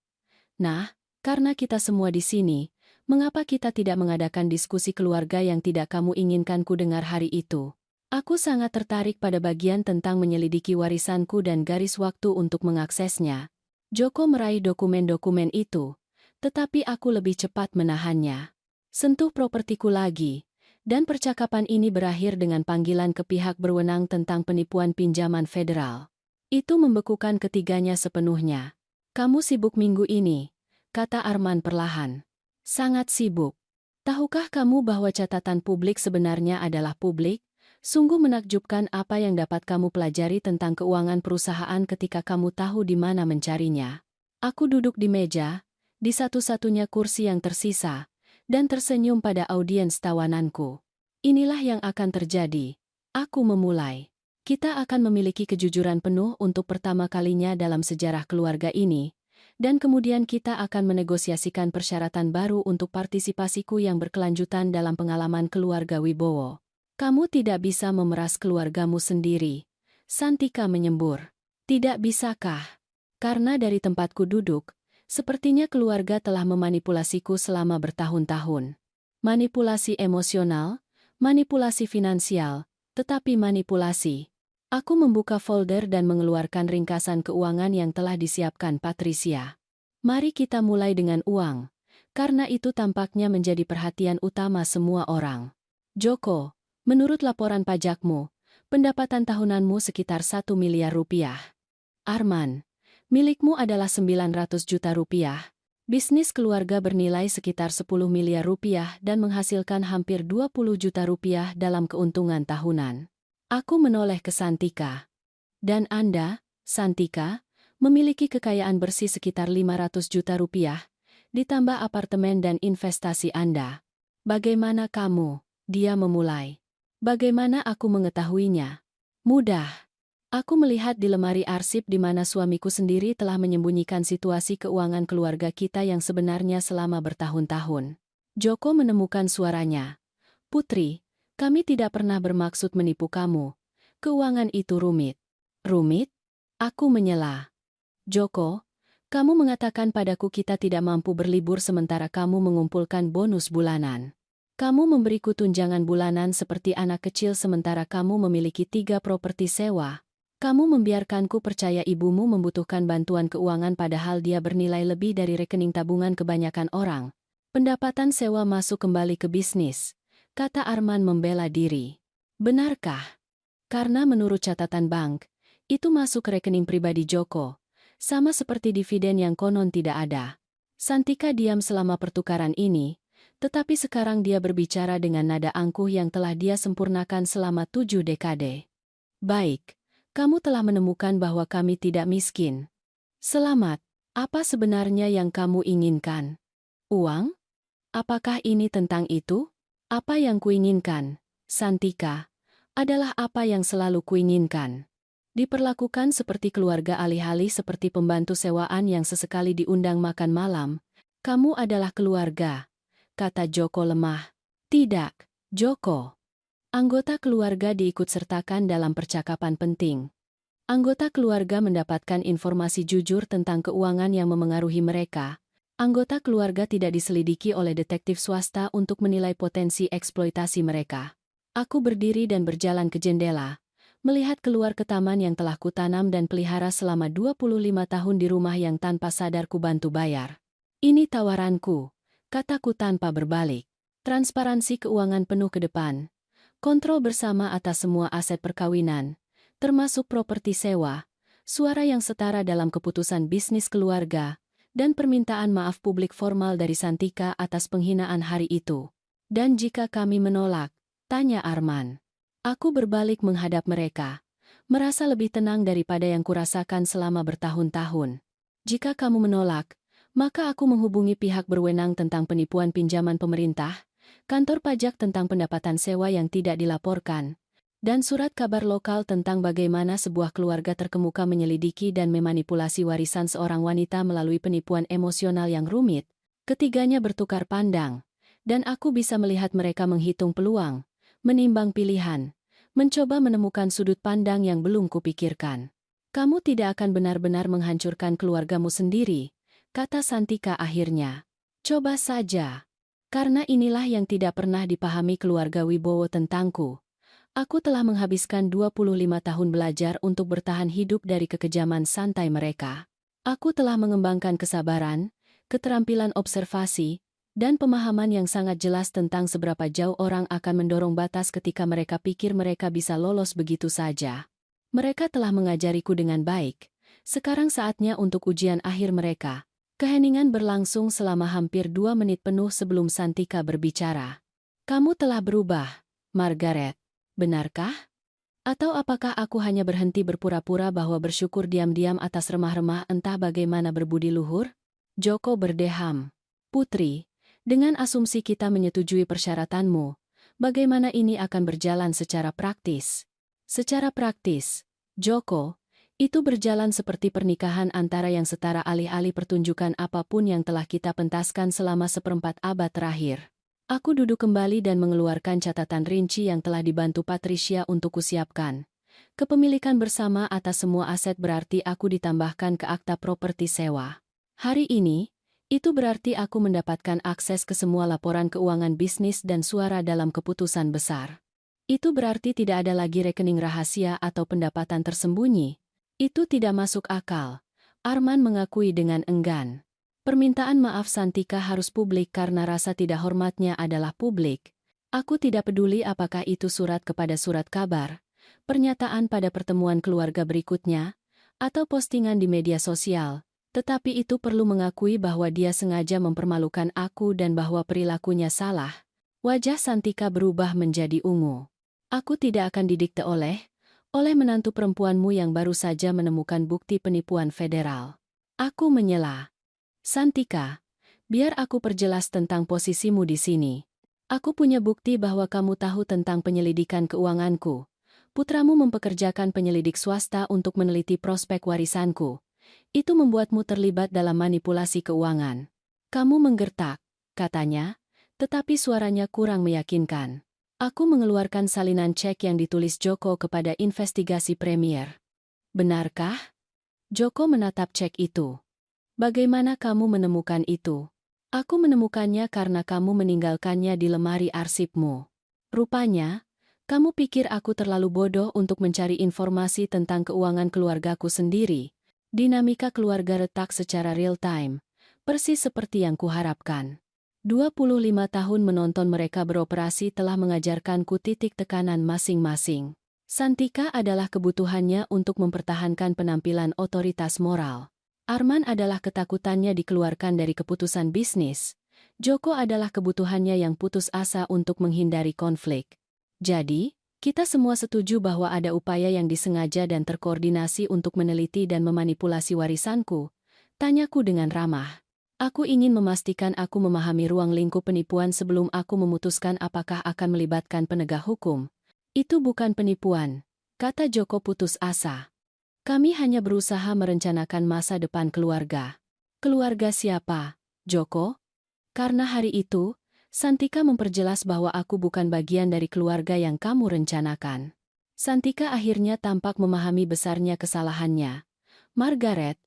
Nah, karena kita semua di sini, mengapa kita tidak mengadakan diskusi keluarga yang tidak kamu inginkan ku dengar hari itu? Aku sangat tertarik pada bagian tentang menyelidiki warisanku dan garis waktu untuk mengaksesnya. Joko meraih dokumen-dokumen itu, tetapi aku lebih cepat menahannya. Sentuh propertiku lagi, dan percakapan ini berakhir dengan panggilan ke pihak berwenang tentang penipuan pinjaman federal. Itu membekukan ketiganya sepenuhnya. Kamu sibuk minggu ini, kata Arman perlahan. Sangat sibuk. Tahukah kamu bahwa catatan publik sebenarnya adalah publik? Sungguh menakjubkan apa yang dapat kamu pelajari tentang keuangan perusahaan ketika kamu tahu di mana mencarinya. Aku duduk di meja, di satu-satunya kursi yang tersisa, dan tersenyum pada audiens tawananku. Inilah yang akan terjadi. Aku memulai. Kita akan memiliki kejujuran penuh untuk pertama kalinya dalam sejarah keluarga ini, dan kemudian kita akan menegosiasikan persyaratan baru untuk partisipasiku yang berkelanjutan dalam pengalaman keluarga Wibowo. Kamu tidak bisa memeras keluargamu sendiri. Santika menyembur. Tidak bisakah? Karena dari tempatku duduk, sepertinya keluarga telah memanipulasiku selama bertahun-tahun. Manipulasi emosional, manipulasi finansial, tetapi manipulasi. Aku membuka folder dan mengeluarkan ringkasan keuangan yang telah disiapkan Patricia. Mari kita mulai dengan uang, karena itu tampaknya menjadi perhatian utama semua orang. Joko, menurut laporan pajakmu, pendapatan tahunanmu sekitar 1 miliar rupiah. Arman, milikmu adalah 900 juta rupiah. Bisnis keluarga bernilai sekitar 10 miliar rupiah dan menghasilkan hampir 20 juta rupiah dalam keuntungan tahunan. Aku menoleh ke Santika. Dan Anda, Santika, memiliki kekayaan bersih sekitar 500 juta rupiah, ditambah apartemen dan investasi Anda. Bagaimana kamu? Dia memulai. Bagaimana aku mengetahuinya? Mudah. Aku melihat di lemari arsip di mana suamiku sendiri telah menyembunyikan situasi keuangan keluarga kita yang sebenarnya selama bertahun-tahun. Joko menemukan suaranya. Putri, kami tidak pernah bermaksud menipu kamu. Keuangan itu rumit. Rumit? Aku menyela. Joko, kamu mengatakan padaku kita tidak mampu berlibur sementara kamu mengumpulkan bonus bulanan. Kamu memberiku tunjangan bulanan seperti anak kecil sementara kamu memiliki 3 properti sewa. Kamu membiarkanku percaya ibumu membutuhkan bantuan keuangan padahal dia bernilai lebih dari rekening tabungan kebanyakan orang. Pendapatan sewa masuk kembali ke bisnis, kata Arman membela diri. Benarkah? Karena menurut catatan bank, itu masuk ke rekening pribadi Joko, sama seperti dividen yang konon tidak ada. Santika diam selama pertukaran ini, tetapi sekarang dia berbicara dengan nada angkuh yang telah dia sempurnakan selama 7 dekade. Baik. Kamu telah menemukan bahwa kami tidak miskin. Selamat. Apa sebenarnya yang kamu inginkan? Uang? Apakah ini tentang itu? Apa yang kuinginkan, Santika, adalah apa yang selalu kuinginkan. Diperlakukan seperti keluarga alih-alih seperti pembantu sewaan yang sesekali diundang makan malam. Kamu adalah keluarga, kata Joko lemah. Tidak, Joko. Anggota keluarga diikutsertakan dalam percakapan penting. Anggota keluarga mendapatkan informasi jujur tentang keuangan yang memengaruhi mereka. Anggota keluarga tidak diselidiki oleh detektif swasta untuk menilai potensi eksploitasi mereka. Aku berdiri dan berjalan ke jendela, melihat keluar ke taman yang telah kutanam dan pelihara selama 25 tahun di rumah yang tanpa sadar ku bantu bayar. Ini tawaranku, kataku tanpa berbalik. Transparansi keuangan penuh ke depan. Kontrol bersama atas semua aset perkawinan, termasuk properti sewa, suara yang setara dalam keputusan bisnis keluarga, dan permintaan maaf publik formal dari Santika atas penghinaan hari itu. Dan jika kami menolak, tanya Arman. Aku berbalik menghadap mereka, merasa lebih tenang daripada yang kurasakan selama bertahun-tahun. Jika kamu menolak, maka aku menghubungi pihak berwenang tentang penipuan pinjaman pemerintah, kantor pajak tentang pendapatan sewa yang tidak dilaporkan, dan surat kabar lokal tentang bagaimana sebuah keluarga terkemuka menyelidiki dan memanipulasi warisan seorang wanita melalui penipuan emosional yang rumit. Ketiganya bertukar pandang, dan aku bisa melihat mereka menghitung peluang, menimbang pilihan, mencoba menemukan sudut pandang yang belum kupikirkan. Kamu tidak akan benar-benar menghancurkan keluargamu sendiri, kata Santika akhirnya. Coba saja. Karena inilah yang tidak pernah dipahami keluarga Wibowo tentangku. Aku telah menghabiskan 25 tahun belajar untuk bertahan hidup dari kekejaman santai mereka. Aku telah mengembangkan kesabaran, keterampilan observasi, dan pemahaman yang sangat jelas tentang seberapa jauh orang akan mendorong batas ketika mereka pikir mereka bisa lolos begitu saja. Mereka telah mengajariku dengan baik. Sekarang saatnya untuk ujian akhir mereka. Keheningan berlangsung selama hampir 2 menit penuh sebelum Santika berbicara. Kamu telah berubah, Margaret. Benarkah? Atau apakah aku hanya berhenti berpura-pura bahwa bersyukur diam-diam atas remah-remah entah bagaimana berbudi luhur? Joko berdeham. Putri, dengan asumsi kita menyetujui persyaratanmu, bagaimana ini akan berjalan secara praktis? Secara praktis, Joko, itu berjalan seperti pernikahan antara yang setara alih-alih pertunjukan apapun yang telah kita pentaskan selama seperempat abad terakhir. Aku duduk kembali dan mengeluarkan catatan rinci yang telah dibantu Patricia untuk kusiapkan. Kepemilikan bersama atas semua aset berarti aku ditambahkan ke akta properti sewa. Hari ini, itu berarti aku mendapatkan akses ke semua laporan keuangan bisnis dan suara dalam keputusan besar. Itu berarti tidak ada lagi rekening rahasia atau pendapatan tersembunyi. Itu tidak masuk akal. Arman mengakui dengan enggan. Permintaan maaf Santika harus publik karena rasa tidak hormatnya adalah publik. Aku tidak peduli apakah itu surat kepada surat kabar, pernyataan pada pertemuan keluarga berikutnya, atau postingan di media sosial. Tetapi itu perlu mengakui bahwa dia sengaja mempermalukan aku dan bahwa perilakunya salah. Wajah Santika berubah menjadi ungu. Aku tidak akan didikte oleh menantu perempuanmu yang baru saja menemukan bukti penipuan federal. Aku menyela. Santika, biar aku perjelas tentang posisimu di sini. Aku punya bukti bahwa kamu tahu tentang penyelidikan keuanganku. Putramu mempekerjakan penyelidik swasta untuk meneliti prospek warisanku. Itu membuatmu terlibat dalam manipulasi keuangan. Kamu menggertak, katanya, tetapi suaranya kurang meyakinkan. Aku mengeluarkan salinan cek yang ditulis Joko kepada investigasi Premier. Benarkah? Joko menatap cek itu. Bagaimana kamu menemukan itu? Aku menemukannya karena kamu meninggalkannya di lemari arsipmu. Rupanya, kamu pikir aku terlalu bodoh untuk mencari informasi tentang keuangan keluargaku sendiri. Dinamika keluarga retak secara real-time, persis seperti yang kuharapkan. 25 tahun menonton mereka beroperasi telah mengajarkanku titik tekanan masing-masing. Santika adalah kebutuhannya untuk mempertahankan penampilan otoritas moral. Arman adalah ketakutannya dikeluarkan dari keputusan bisnis. Joko adalah kebutuhannya yang putus asa untuk menghindari konflik. Jadi, kita semua setuju bahwa ada upaya yang disengaja dan terkoordinasi untuk meneliti dan memanipulasi warisanku. Tanyaku dengan ramah. Aku ingin memastikan aku memahami ruang lingkup penipuan sebelum aku memutuskan apakah akan melibatkan penegak hukum. Itu bukan penipuan, kata Joko putus asa. Kami hanya berusaha merencanakan masa depan keluarga. Keluarga siapa, Joko? Karena hari itu, Santika memperjelas bahwa aku bukan bagian dari keluarga yang kamu rencanakan. Santika akhirnya tampak memahami besarnya kesalahannya. Margaret,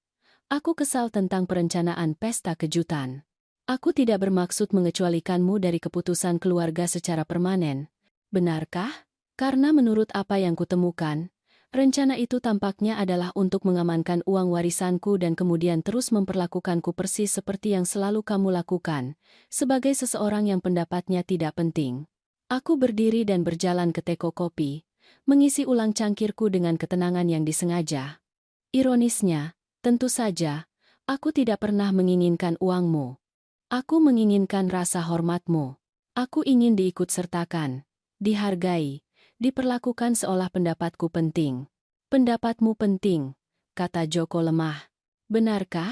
aku kesal tentang perencanaan pesta kejutan. Aku tidak bermaksud mengecualikanmu dari keputusan keluarga secara permanen. Benarkah? Karena menurut apa yang kutemukan, rencana itu tampaknya adalah untuk mengamankan uang warisanku dan kemudian terus memperlakukanku persis seperti yang selalu kamu lakukan, sebagai seseorang yang pendapatnya tidak penting. Aku berdiri dan berjalan ke teko kopi, mengisi ulang cangkirku dengan ketenangan yang disengaja. Ironisnya, tentu saja, aku tidak pernah menginginkan uangmu. Aku menginginkan rasa hormatmu. Aku ingin diikutsertakan, dihargai, diperlakukan seolah pendapatku penting. Pendapatmu penting, kata Joko lemah. Benarkah?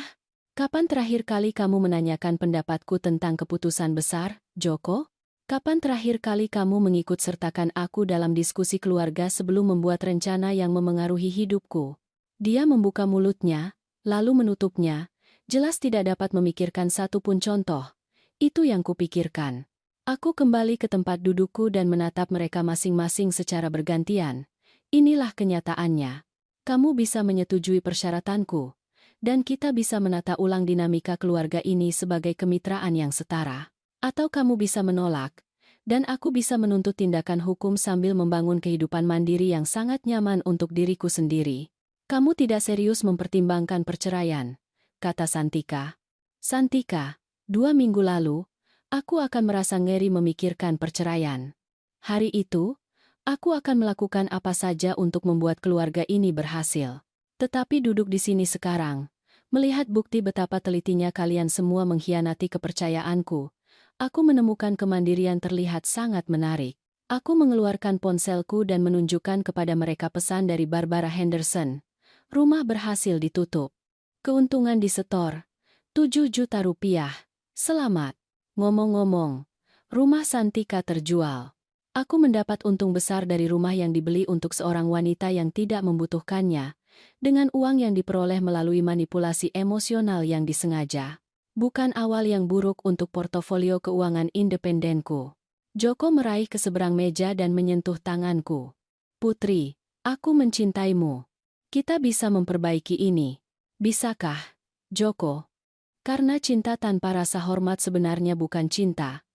Kapan terakhir kali kamu menanyakan pendapatku tentang keputusan besar, Joko? Kapan terakhir kali kamu mengikutsertakan aku dalam diskusi keluarga sebelum membuat rencana yang memengaruhi hidupku? Dia membuka mulutnya, lalu menutupnya, jelas tidak dapat memikirkan satu pun contoh. Itu yang kupikirkan. Aku kembali ke tempat dudukku dan menatap mereka masing-masing secara bergantian. Inilah kenyataannya. Kamu bisa menyetujui persyaratanku, dan kita bisa menata ulang dinamika keluarga ini sebagai kemitraan yang setara. Atau kamu bisa menolak, dan aku bisa menuntut tindakan hukum sambil membangun kehidupan mandiri yang sangat nyaman untuk diriku sendiri. Kamu tidak serius mempertimbangkan perceraian, kata Santika. Santika, 2 minggu lalu, aku akan merasa ngeri memikirkan perceraian. Hari itu, aku akan melakukan apa saja untuk membuat keluarga ini berhasil. Tetapi duduk di sini sekarang, melihat bukti betapa telitinya kalian semua mengkhianati kepercayaanku, aku menemukan kemandirian terlihat sangat menarik. Aku mengeluarkan ponselku dan menunjukkan kepada mereka pesan dari Barbara Henderson. Rumah berhasil ditutup. Keuntungan disetor, 7 juta rupiah. Selamat. Ngomong-ngomong, rumah Santika terjual. Aku mendapat untung besar dari rumah yang dibeli untuk seorang wanita yang tidak membutuhkannya, dengan uang yang diperoleh melalui manipulasi emosional yang disengaja. Bukan awal yang buruk untuk portofolio keuangan independenku. Joko meraih ke seberang meja dan menyentuh tanganku. Putri, aku mencintaimu. Kita bisa memperbaiki ini. Bisakah, Joko? Karena cinta tanpa rasa hormat sebenarnya bukan cinta.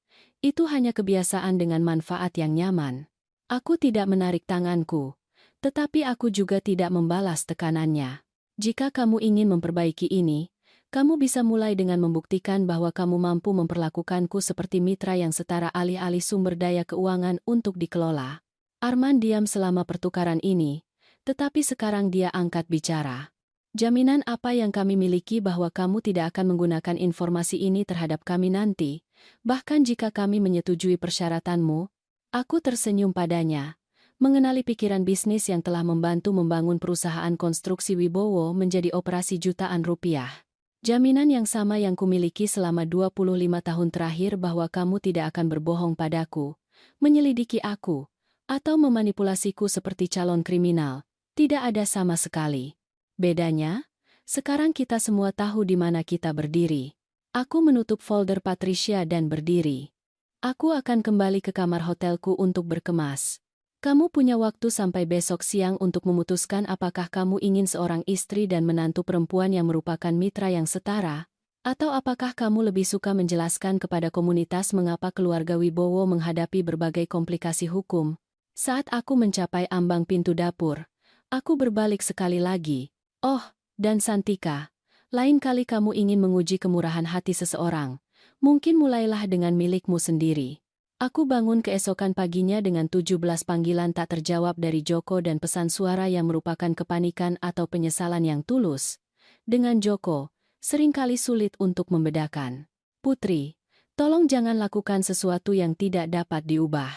Itu hanya kebiasaan dengan manfaat yang nyaman. Aku tidak menarik tanganku, tetapi aku juga tidak membalas tekanannya. Jika kamu ingin memperbaiki ini, kamu bisa mulai dengan membuktikan bahwa kamu mampu memperlakukanku seperti mitra yang setara alih-alih sumber daya keuangan untuk dikelola. Arman diam selama pertukaran ini, tetapi sekarang dia angkat bicara. Jaminan apa yang kami miliki bahwa kamu tidak akan menggunakan informasi ini terhadap kami nanti? Bahkan jika kami menyetujui persyaratanmu, aku tersenyum padanya, mengenali pikiran bisnis yang telah membantu membangun perusahaan konstruksi Wibowo menjadi operasi jutaan rupiah. Jaminan yang sama yang kumiliki selama 25 tahun terakhir bahwa kamu tidak akan berbohong padaku, menyelidiki aku, atau memanipulasiku seperti calon kriminal, tidak ada sama sekali. Bedanya, sekarang kita semua tahu di mana kita berdiri. Aku menutup folder Patricia dan berdiri. Aku akan kembali ke kamar hotelku untuk berkemas. Kamu punya waktu sampai besok siang untuk memutuskan apakah kamu ingin seorang istri dan menantu perempuan yang merupakan mitra yang setara, atau apakah kamu lebih suka menjelaskan kepada komunitas mengapa keluarga Wibowo menghadapi berbagai komplikasi hukum. Saat aku mencapai ambang pintu dapur, aku berbalik sekali lagi. Oh, dan Santika. Lain kali kamu ingin menguji kemurahan hati seseorang, mungkin mulailah dengan milikmu sendiri. Aku bangun keesokan paginya dengan 17 panggilan tak terjawab dari Joko dan pesan suara yang merupakan kepanikan atau penyesalan yang tulus. Dengan Joko, seringkali sulit untuk membedakan. Putri, tolong jangan lakukan sesuatu yang tidak dapat diubah.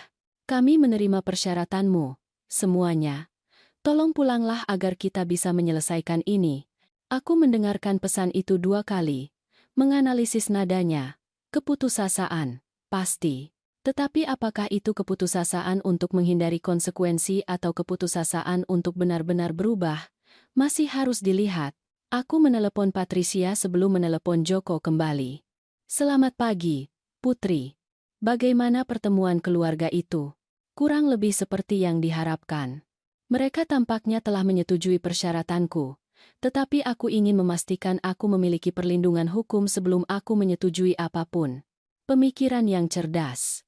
Kami menerima persyaratanmu, semuanya. Tolong pulanglah agar kita bisa menyelesaikan ini. Aku mendengarkan pesan itu 2 kali, menganalisis nadanya. Keputusasaan, pasti. Tetapi apakah itu keputusasaan untuk menghindari konsekuensi atau keputusasaan untuk benar-benar berubah? Masih harus dilihat. Aku menelepon Patricia sebelum menelepon Joko kembali. Selamat pagi, Putri. Bagaimana pertemuan keluarga itu? Kurang lebih seperti yang diharapkan. Mereka tampaknya telah menyetujui persyaratanku. Tetapi aku ingin memastikan aku memiliki perlindungan hukum sebelum aku menyetujui apapun. Pemikiran yang cerdas.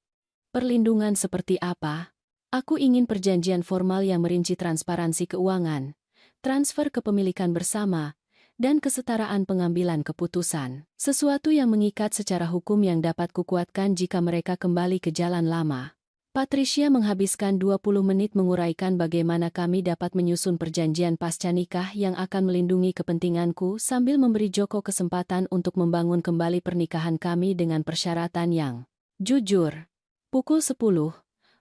Perlindungan seperti apa? Aku ingin perjanjian formal yang merinci transparansi keuangan, transfer kepemilikan bersama, dan kesetaraan pengambilan keputusan. Sesuatu yang mengikat secara hukum yang dapat kukuatkan jika mereka kembali ke jalan lama. Patricia menghabiskan 20 menit menguraikan bagaimana kami dapat menyusun perjanjian pasca nikah yang akan melindungi kepentinganku sambil memberi Joko kesempatan untuk membangun kembali pernikahan kami dengan persyaratan yang jujur. Pukul 10,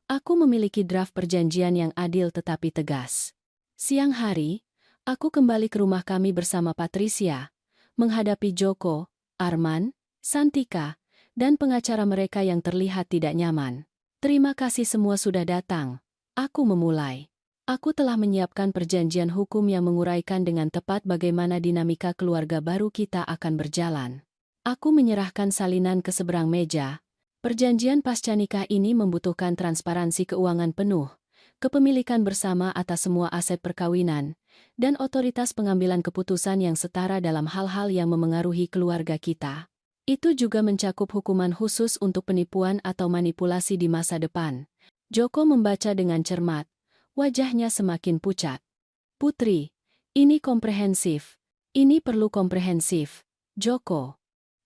aku memiliki draft perjanjian yang adil tetapi tegas. Siang hari, aku kembali ke rumah kami bersama Patricia, menghadapi Joko, Arman, Santika, dan pengacara mereka yang terlihat tidak nyaman. Terima kasih semua sudah datang. Aku memulai. Aku telah menyiapkan perjanjian hukum yang menguraikan dengan tepat bagaimana dinamika keluarga baru kita akan berjalan. Aku menyerahkan salinan ke seberang meja. Perjanjian pasca nikah ini membutuhkan transparansi keuangan penuh, kepemilikan bersama atas semua aset perkawinan, dan otoritas pengambilan keputusan yang setara dalam hal-hal yang memengaruhi keluarga kita. Itu juga mencakup hukuman khusus untuk penipuan atau manipulasi di masa depan. Joko membaca dengan cermat. Wajahnya semakin pucat. Putri, ini komprehensif. Ini perlu komprehensif. Joko.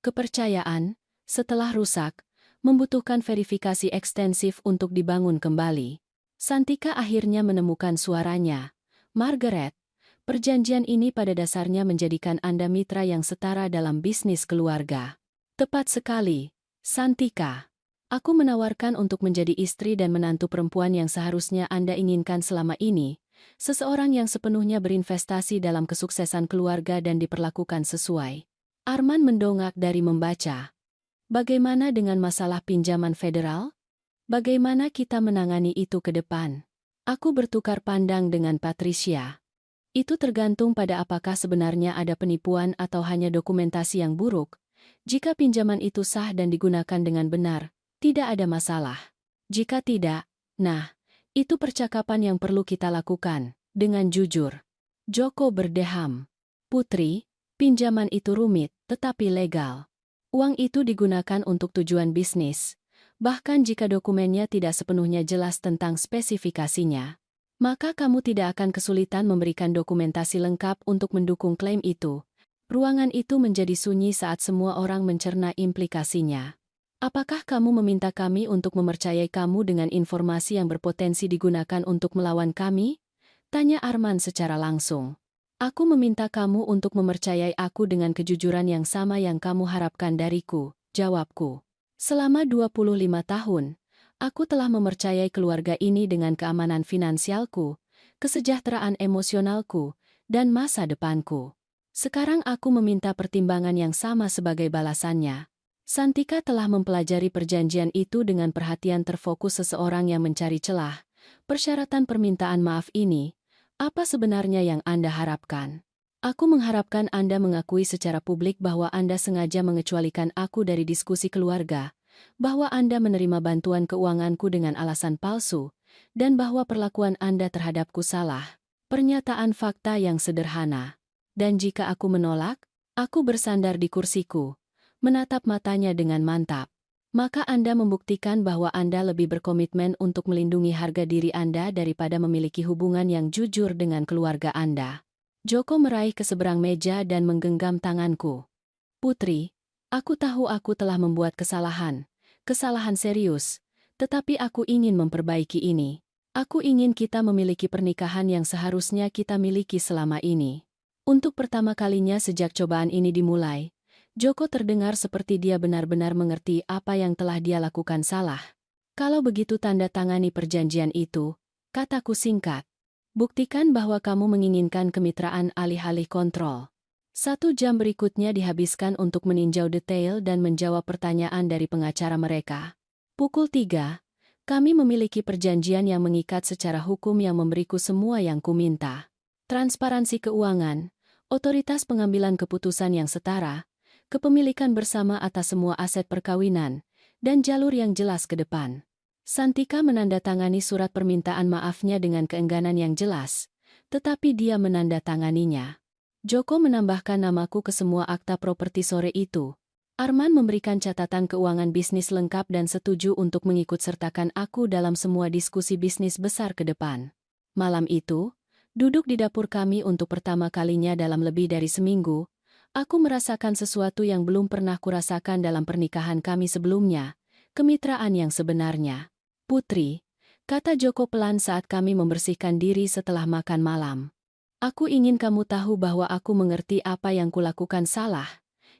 Kepercayaan, setelah rusak, membutuhkan verifikasi ekstensif untuk dibangun kembali. Santika akhirnya menemukan suaranya. Margaret, perjanjian ini pada dasarnya menjadikan Anda mitra yang setara dalam bisnis keluarga. Tepat sekali, Santika. Aku menawarkan untuk menjadi istri dan menantu perempuan yang seharusnya Anda inginkan selama ini, seseorang yang sepenuhnya berinvestasi dalam kesuksesan keluarga dan diperlakukan sesuai. Arman mendongak dari membaca. Bagaimana dengan masalah pinjaman federal? Bagaimana kita menangani itu ke depan? Aku bertukar pandang dengan Patricia. Itu tergantung pada apakah sebenarnya ada penipuan atau hanya dokumentasi yang buruk. Jika pinjaman itu sah dan digunakan dengan benar, tidak ada masalah. Jika tidak, nah, itu percakapan yang perlu kita lakukan, dengan jujur. Joko berdeham. Putri, pinjaman itu rumit, tetapi legal. Uang itu digunakan untuk tujuan bisnis. Bahkan jika dokumennya tidak sepenuhnya jelas tentang spesifikasinya, maka kamu tidak akan kesulitan memberikan dokumentasi lengkap untuk mendukung klaim itu. Ruangan itu menjadi sunyi saat semua orang mencerna implikasinya. Apakah kamu meminta kami untuk mempercayai kamu dengan informasi yang berpotensi digunakan untuk melawan kami? Tanya Arman secara langsung. Aku meminta kamu untuk mempercayai aku dengan kejujuran yang sama yang kamu harapkan dariku, jawabku. Selama 25 tahun, aku telah mempercayai keluarga ini dengan keamanan finansialku, kesejahteraan emosionalku, dan masa depanku. Sekarang aku meminta pertimbangan yang sama sebagai balasannya. Santika telah mempelajari perjanjian itu dengan perhatian terfokus seseorang yang mencari celah. Persyaratan permintaan maaf ini, apa sebenarnya yang Anda harapkan? Aku mengharapkan Anda mengakui secara publik bahwa Anda sengaja mengecualikan aku dari diskusi keluarga, bahwa Anda menerima bantuan keuanganku dengan alasan palsu, dan bahwa perlakuan Anda terhadapku salah. Pernyataan fakta yang sederhana. Dan jika aku menolak, aku bersandar di kursiku, menatap matanya dengan mantap. Maka Anda membuktikan bahwa Anda lebih berkomitmen untuk melindungi harga diri Anda daripada memiliki hubungan yang jujur dengan keluarga Anda. Joko meraih ke seberang meja dan menggenggam tanganku. Putri, aku tahu aku telah membuat kesalahan serius, tetapi aku ingin memperbaiki ini. Aku ingin kita memiliki pernikahan yang seharusnya kita miliki selama ini. Untuk pertama kalinya sejak cobaan ini dimulai, Joko terdengar seperti dia benar-benar mengerti apa yang telah dia lakukan salah. Kalau begitu tanda tangani perjanjian itu, kataku singkat. Buktikan bahwa kamu menginginkan kemitraan alih-alih kontrol. 1 jam berikutnya dihabiskan untuk meninjau detail dan menjawab pertanyaan dari pengacara mereka. Pukul 3, kami memiliki perjanjian yang mengikat secara hukum yang memberiku semua yang kuminta. Transparansi keuangan, otoritas pengambilan keputusan yang setara, kepemilikan bersama atas semua aset perkawinan, dan jalur yang jelas ke depan. Santika menandatangani surat permintaan maafnya dengan keengganan yang jelas, tetapi dia menandatanganinya. Joko menambahkan namaku ke semua akta properti sore itu. Arman memberikan catatan keuangan bisnis lengkap dan setuju untuk mengikutsertakan aku dalam semua diskusi bisnis besar ke depan. Malam itu, duduk di dapur kami untuk pertama kalinya dalam lebih dari seminggu, aku merasakan sesuatu yang belum pernah kurasakan dalam pernikahan kami sebelumnya, kemitraan yang sebenarnya. Putri, kata Joko pelan saat kami membersihkan diri setelah makan malam. Aku ingin kamu tahu bahwa aku mengerti apa yang kulakukan salah.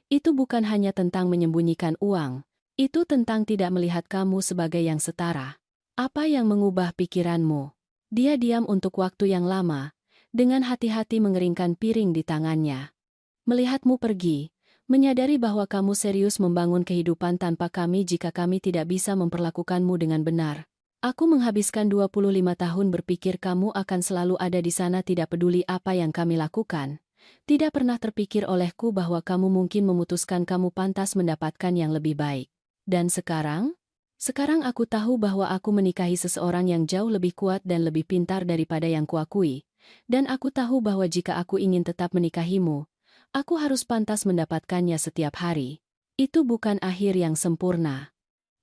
Itu bukan hanya tentang menyembunyikan uang, itu tentang tidak melihat kamu sebagai yang setara. Apa yang mengubah pikiranmu? Dia diam untuk waktu yang lama, dengan hati-hati mengeringkan piring di tangannya. Melihatmu pergi, menyadari bahwa kamu serius membangun kehidupan tanpa kami jika kami tidak bisa memperlakukanmu dengan benar. Aku menghabiskan 25 tahun berpikir kamu akan selalu ada di sana tidak peduli apa yang kami lakukan. Tidak pernah terpikir olehku bahwa kamu mungkin memutuskan kamu pantas mendapatkan yang lebih baik. Dan sekarang? Sekarang aku tahu bahwa aku menikahi seseorang yang jauh lebih kuat dan lebih pintar daripada yang kuakui, dan aku tahu bahwa jika aku ingin tetap menikahimu, aku harus pantas mendapatkannya setiap hari. Itu bukan akhir yang sempurna.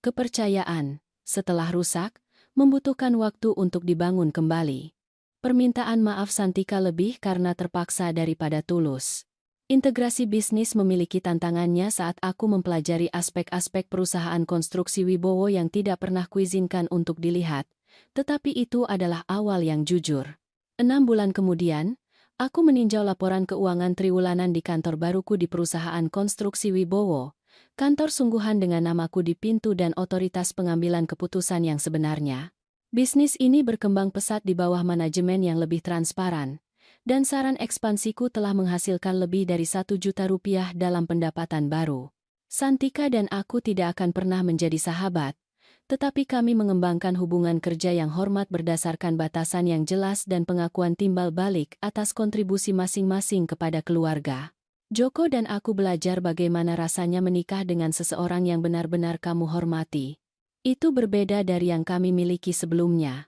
Kepercayaan, setelah rusak, membutuhkan waktu untuk dibangun kembali. Permintaan maaf Santika lebih karena terpaksa daripada tulus. Integrasi bisnis memiliki tantangannya saat aku mempelajari aspek-aspek perusahaan konstruksi Wibowo yang tidak pernah kuizinkan untuk dilihat, tetapi itu adalah awal yang jujur. 6 bulan kemudian, aku meninjau laporan keuangan triwulan di kantor baruku di perusahaan konstruksi Wibowo, kantor sungguhan dengan namaku di pintu dan otoritas pengambilan keputusan yang sebenarnya. Bisnis ini berkembang pesat di bawah manajemen yang lebih transparan, dan saran ekspansiku telah menghasilkan lebih dari 1 juta rupiah dalam pendapatan baru. Santika dan aku tidak akan pernah menjadi sahabat, tetapi kami mengembangkan hubungan kerja yang hormat berdasarkan batasan yang jelas dan pengakuan timbal balik atas kontribusi masing-masing kepada keluarga. Joko dan aku belajar bagaimana rasanya menikah dengan seseorang yang benar-benar kamu hormati. Itu berbeda dari yang kami miliki sebelumnya.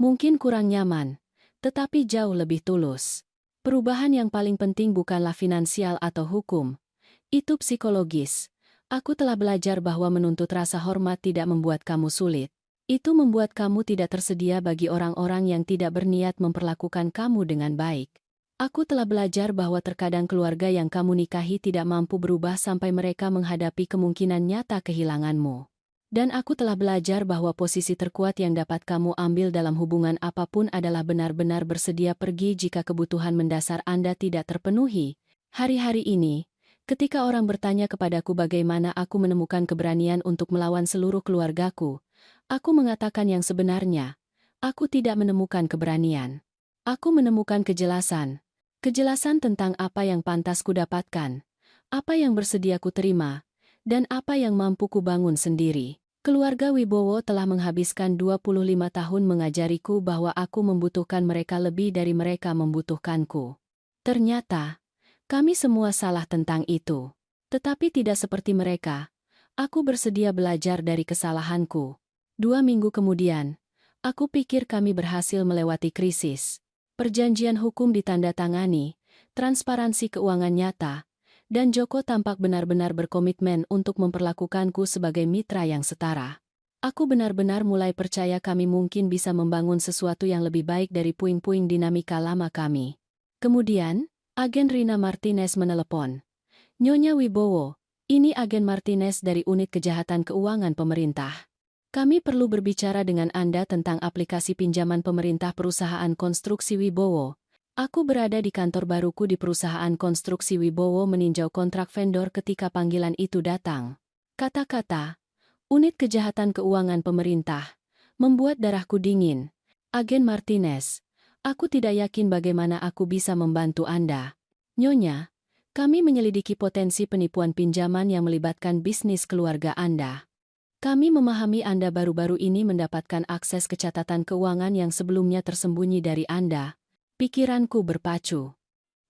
Mungkin kurang nyaman, tetapi jauh lebih tulus. Perubahan yang paling penting bukanlah finansial atau hukum. Itu psikologis. Aku telah belajar bahwa menuntut rasa hormat tidak membuat kamu sulit. Itu membuat kamu tidak tersedia bagi orang-orang yang tidak berniat memperlakukan kamu dengan baik. Aku telah belajar bahwa terkadang keluarga yang kamu nikahi tidak mampu berubah sampai mereka menghadapi kemungkinan nyata kehilanganmu. Dan aku telah belajar bahwa posisi terkuat yang dapat kamu ambil dalam hubungan apapun adalah benar-benar bersedia pergi jika kebutuhan mendasar Anda tidak terpenuhi. Hari-hari ini, ketika orang bertanya kepadaku bagaimana aku menemukan keberanian untuk melawan seluruh keluargaku, aku mengatakan yang sebenarnya, aku tidak menemukan keberanian. Aku menemukan kejelasan. Kejelasan tentang apa yang pantas kudapatkan, apa yang bersedia kuterima, dan apa yang mampu kubangun sendiri. Keluarga Wibowo telah menghabiskan 25 tahun mengajariku bahwa aku membutuhkan mereka lebih dari mereka membutuhkanku. Ternyata, kami semua salah tentang itu. Tetapi tidak seperti mereka. Aku bersedia belajar dari kesalahanku. 2 minggu kemudian, aku pikir kami berhasil melewati krisis. Perjanjian hukum ditandatangani, transparansi keuangan nyata, dan Joko tampak benar-benar berkomitmen untuk memperlakukanku sebagai mitra yang setara. Aku benar-benar mulai percaya kami mungkin bisa membangun sesuatu yang lebih baik dari puing-puing dinamika lama kami. Kemudian, agen Rina Martinez menelepon. Nyonya Wibowo, ini agen Martinez dari Unit Kejahatan Keuangan Pemerintah. Kami perlu berbicara dengan Anda tentang aplikasi pinjaman pemerintah perusahaan konstruksi Wibowo. Aku berada di kantor baruku di perusahaan konstruksi Wibowo meninjau kontrak vendor ketika panggilan itu datang. Kata-kata, Unit Kejahatan Keuangan Pemerintah, membuat darahku dingin. Agen Martinez, aku tidak yakin bagaimana aku bisa membantu Anda. Nyonya, kami menyelidiki potensi penipuan pinjaman yang melibatkan bisnis keluarga Anda. Kami memahami Anda baru-baru ini mendapatkan akses ke catatan keuangan yang sebelumnya tersembunyi dari Anda. Pikiranku berpacu.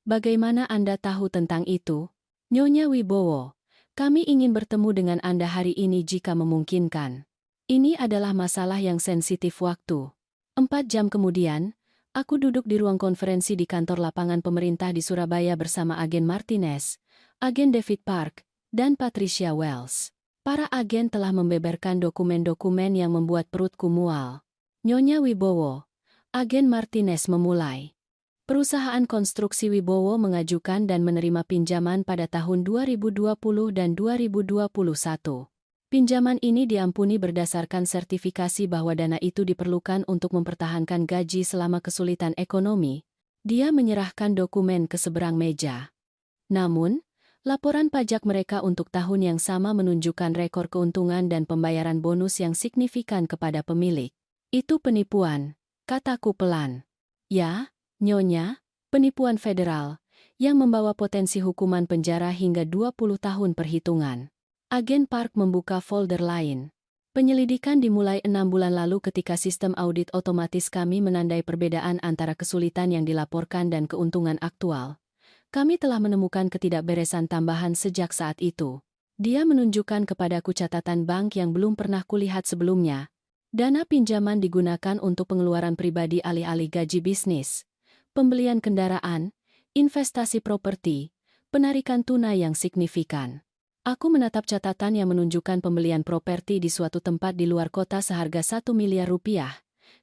Bagaimana Anda tahu tentang itu? Nyonya Wibowo, kami ingin bertemu dengan Anda hari ini jika memungkinkan. Ini adalah masalah yang sensitif waktu. 4 jam kemudian, aku duduk di ruang konferensi di kantor lapangan pemerintah di Surabaya bersama agen Martinez, agen David Park, dan Patricia Wells. Para agen telah membeberkan dokumen-dokumen yang membuat perutku mual. Nyonya Wibowo, agen Martinez memulai. Perusahaan konstruksi Wibowo mengajukan dan menerima pinjaman pada tahun 2020 dan 2021. Pinjaman ini diampuni berdasarkan sertifikasi bahwa dana itu diperlukan untuk mempertahankan gaji selama kesulitan ekonomi. Dia menyerahkan dokumen ke seberang meja. Namun, laporan pajak mereka untuk tahun yang sama menunjukkan rekor keuntungan dan pembayaran bonus yang signifikan kepada pemilik. Itu penipuan, kataku pelan. Ya, Nyonya, penipuan federal, yang membawa potensi hukuman penjara hingga 20 tahun perhitungan. Agen Park membuka folder lain. Penyelidikan dimulai 6 bulan lalu ketika sistem audit otomatis kami menandai perbedaan antara kesulitan yang dilaporkan dan keuntungan aktual. Kami telah menemukan ketidakberesan tambahan sejak saat itu. Dia menunjukkan kepadaku catatan bank yang belum pernah kulihat sebelumnya. Dana pinjaman digunakan untuk pengeluaran pribadi alih-alih gaji bisnis, pembelian kendaraan, investasi properti, penarikan tunai yang signifikan. Aku menatap catatan yang menunjukkan pembelian properti di suatu tempat di luar kota seharga 1 miliar rupiah,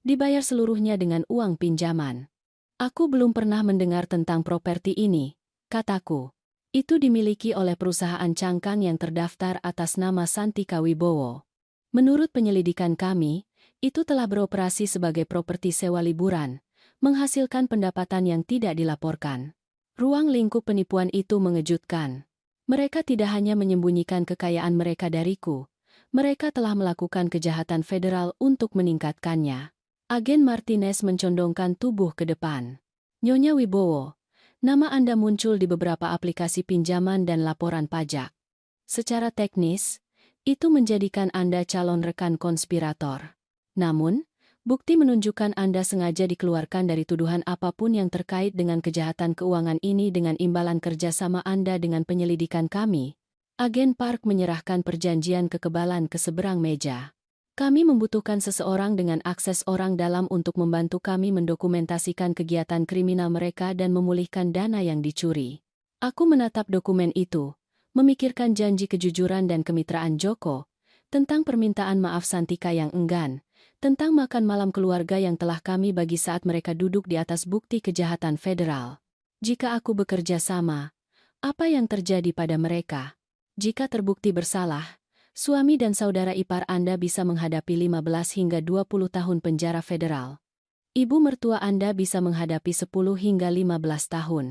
dibayar seluruhnya dengan uang pinjaman. Aku belum pernah mendengar tentang properti ini, kataku. Itu dimiliki oleh perusahaan cangkang yang terdaftar atas nama Santika Wibowo. Menurut penyelidikan kami, itu telah beroperasi sebagai properti sewa liburan, menghasilkan pendapatan yang tidak dilaporkan. Ruang lingkup penipuan itu mengejutkan. Mereka tidak hanya menyembunyikan kekayaan mereka dariku, mereka telah melakukan kejahatan federal untuk meningkatkannya. Agen Martinez mencondongkan tubuh ke depan. Nyonya Wibowo, nama Anda muncul di beberapa aplikasi pinjaman dan laporan pajak. Secara teknis, itu menjadikan Anda calon rekan konspirator. Namun, bukti menunjukkan Anda sengaja dikeluarkan dari tuduhan apapun yang terkait dengan kejahatan keuangan ini dengan imbalan kerjasama Anda dengan penyelidikan kami. Agen Park menyerahkan perjanjian kekebalan ke seberang meja. Kami membutuhkan seseorang dengan akses orang dalam untuk membantu kami mendokumentasikan kegiatan kriminal mereka dan memulihkan dana yang dicuri. Aku menatap dokumen itu, memikirkan janji kejujuran dan kemitraan Joko, tentang permintaan maaf Santika yang enggan, tentang makan malam keluarga yang telah kami bagi saat mereka duduk di atas bukti kejahatan federal. Jika aku bekerja sama, apa yang terjadi pada mereka? Jika terbukti bersalah, suami dan saudara ipar Anda bisa menghadapi 15 hingga 20 tahun penjara federal. Ibu mertua Anda bisa menghadapi 10 hingga 15 tahun.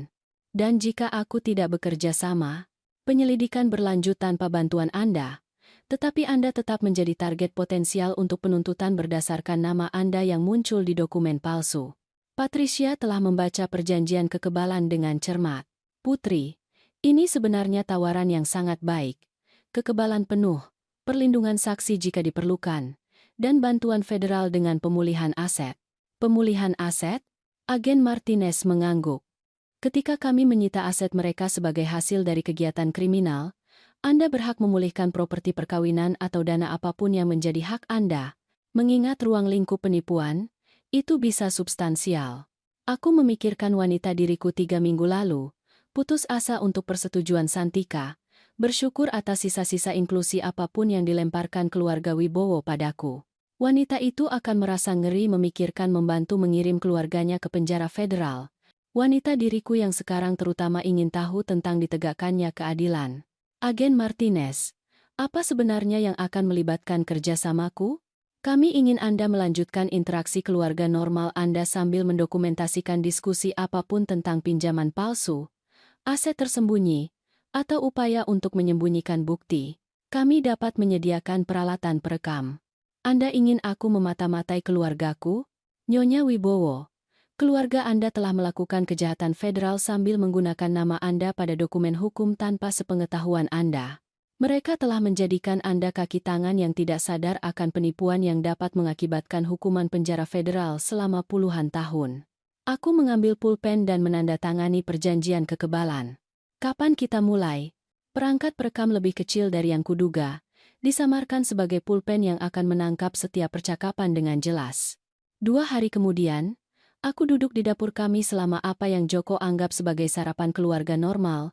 Dan jika aku tidak bekerja sama, penyelidikan berlanjut tanpa bantuan Anda, tetapi Anda tetap menjadi target potensial untuk penuntutan berdasarkan nama Anda yang muncul di dokumen palsu. Patricia telah membaca perjanjian kekebalan dengan cermat. Putri, ini sebenarnya tawaran yang sangat baik. Kekebalan penuh, perlindungan saksi jika diperlukan, dan bantuan federal dengan pemulihan aset. Pemulihan aset? Agen Martinez mengangguk. Ketika kami menyita aset mereka sebagai hasil dari kegiatan kriminal, Anda berhak memulihkan properti perkawinan atau dana apapun yang menjadi hak Anda. Mengingat ruang lingkup penipuan, itu bisa substansial. Aku memikirkan wanita diriku 3 minggu lalu, putus asa untuk persetujuan Santika, bersyukur atas sisa-sisa inklusi apapun yang dilemparkan keluarga Wibowo padaku. Wanita itu akan merasa ngeri memikirkan membantu mengirim keluarganya ke penjara federal. Wanita diriku yang sekarang terutama ingin tahu tentang ditegakkannya keadilan. Agen Martinez, apa sebenarnya yang akan melibatkan kerjasamaku? Kami ingin Anda melanjutkan interaksi keluarga normal Anda sambil mendokumentasikan diskusi apapun tentang pinjaman palsu, aset tersembunyi, atau upaya untuk menyembunyikan bukti. Kami dapat menyediakan peralatan perekam. Anda ingin aku memata-matai keluargaku? Nyonya Wibowo, keluarga Anda telah melakukan kejahatan federal sambil menggunakan nama Anda pada dokumen hukum tanpa sepengetahuan Anda. Mereka telah menjadikan Anda kaki tangan yang tidak sadar akan penipuan yang dapat mengakibatkan hukuman penjara federal selama puluhan tahun. Aku mengambil pulpen dan menandatangani perjanjian kekebalan. Kapan kita mulai? Perangkat perekam lebih kecil dari yang kuduga, disamarkan sebagai pulpen yang akan menangkap setiap percakapan dengan jelas. 2 hari kemudian, aku duduk di dapur kami selama apa yang Joko anggap sebagai sarapan keluarga normal,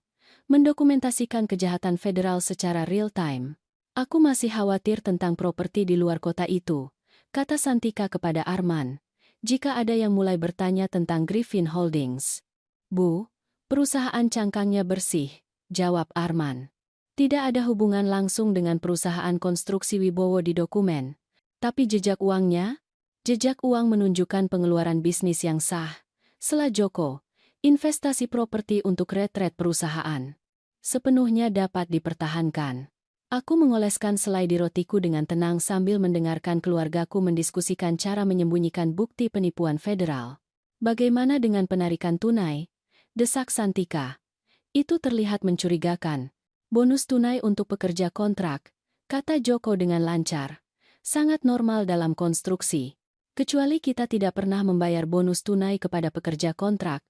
mendokumentasikan kejahatan federal secara real-time. Aku masih khawatir tentang properti di luar kota itu, kata Santika kepada Arman, jika ada yang mulai bertanya tentang Griffin Holdings. Bu, perusahaan cangkangnya bersih, jawab Arman. Tidak ada hubungan langsung dengan perusahaan konstruksi Wibowo di dokumen. Tapi jejak uangnya? Jejak uang menunjukkan pengeluaran bisnis yang sah. Sela Joko, investasi properti untuk retret perusahaan. Sepenuhnya dapat dipertahankan. Aku mengoleskan selai di rotiku dengan tenang sambil mendengarkan keluargaku mendiskusikan cara menyembunyikan bukti penipuan federal. Bagaimana dengan penarikan tunai? Desak Santika. Itu terlihat mencurigakan. Bonus tunai untuk pekerja kontrak, kata Joko dengan lancar. Sangat normal dalam konstruksi. Kecuali kita tidak pernah membayar bonus tunai kepada pekerja kontrak,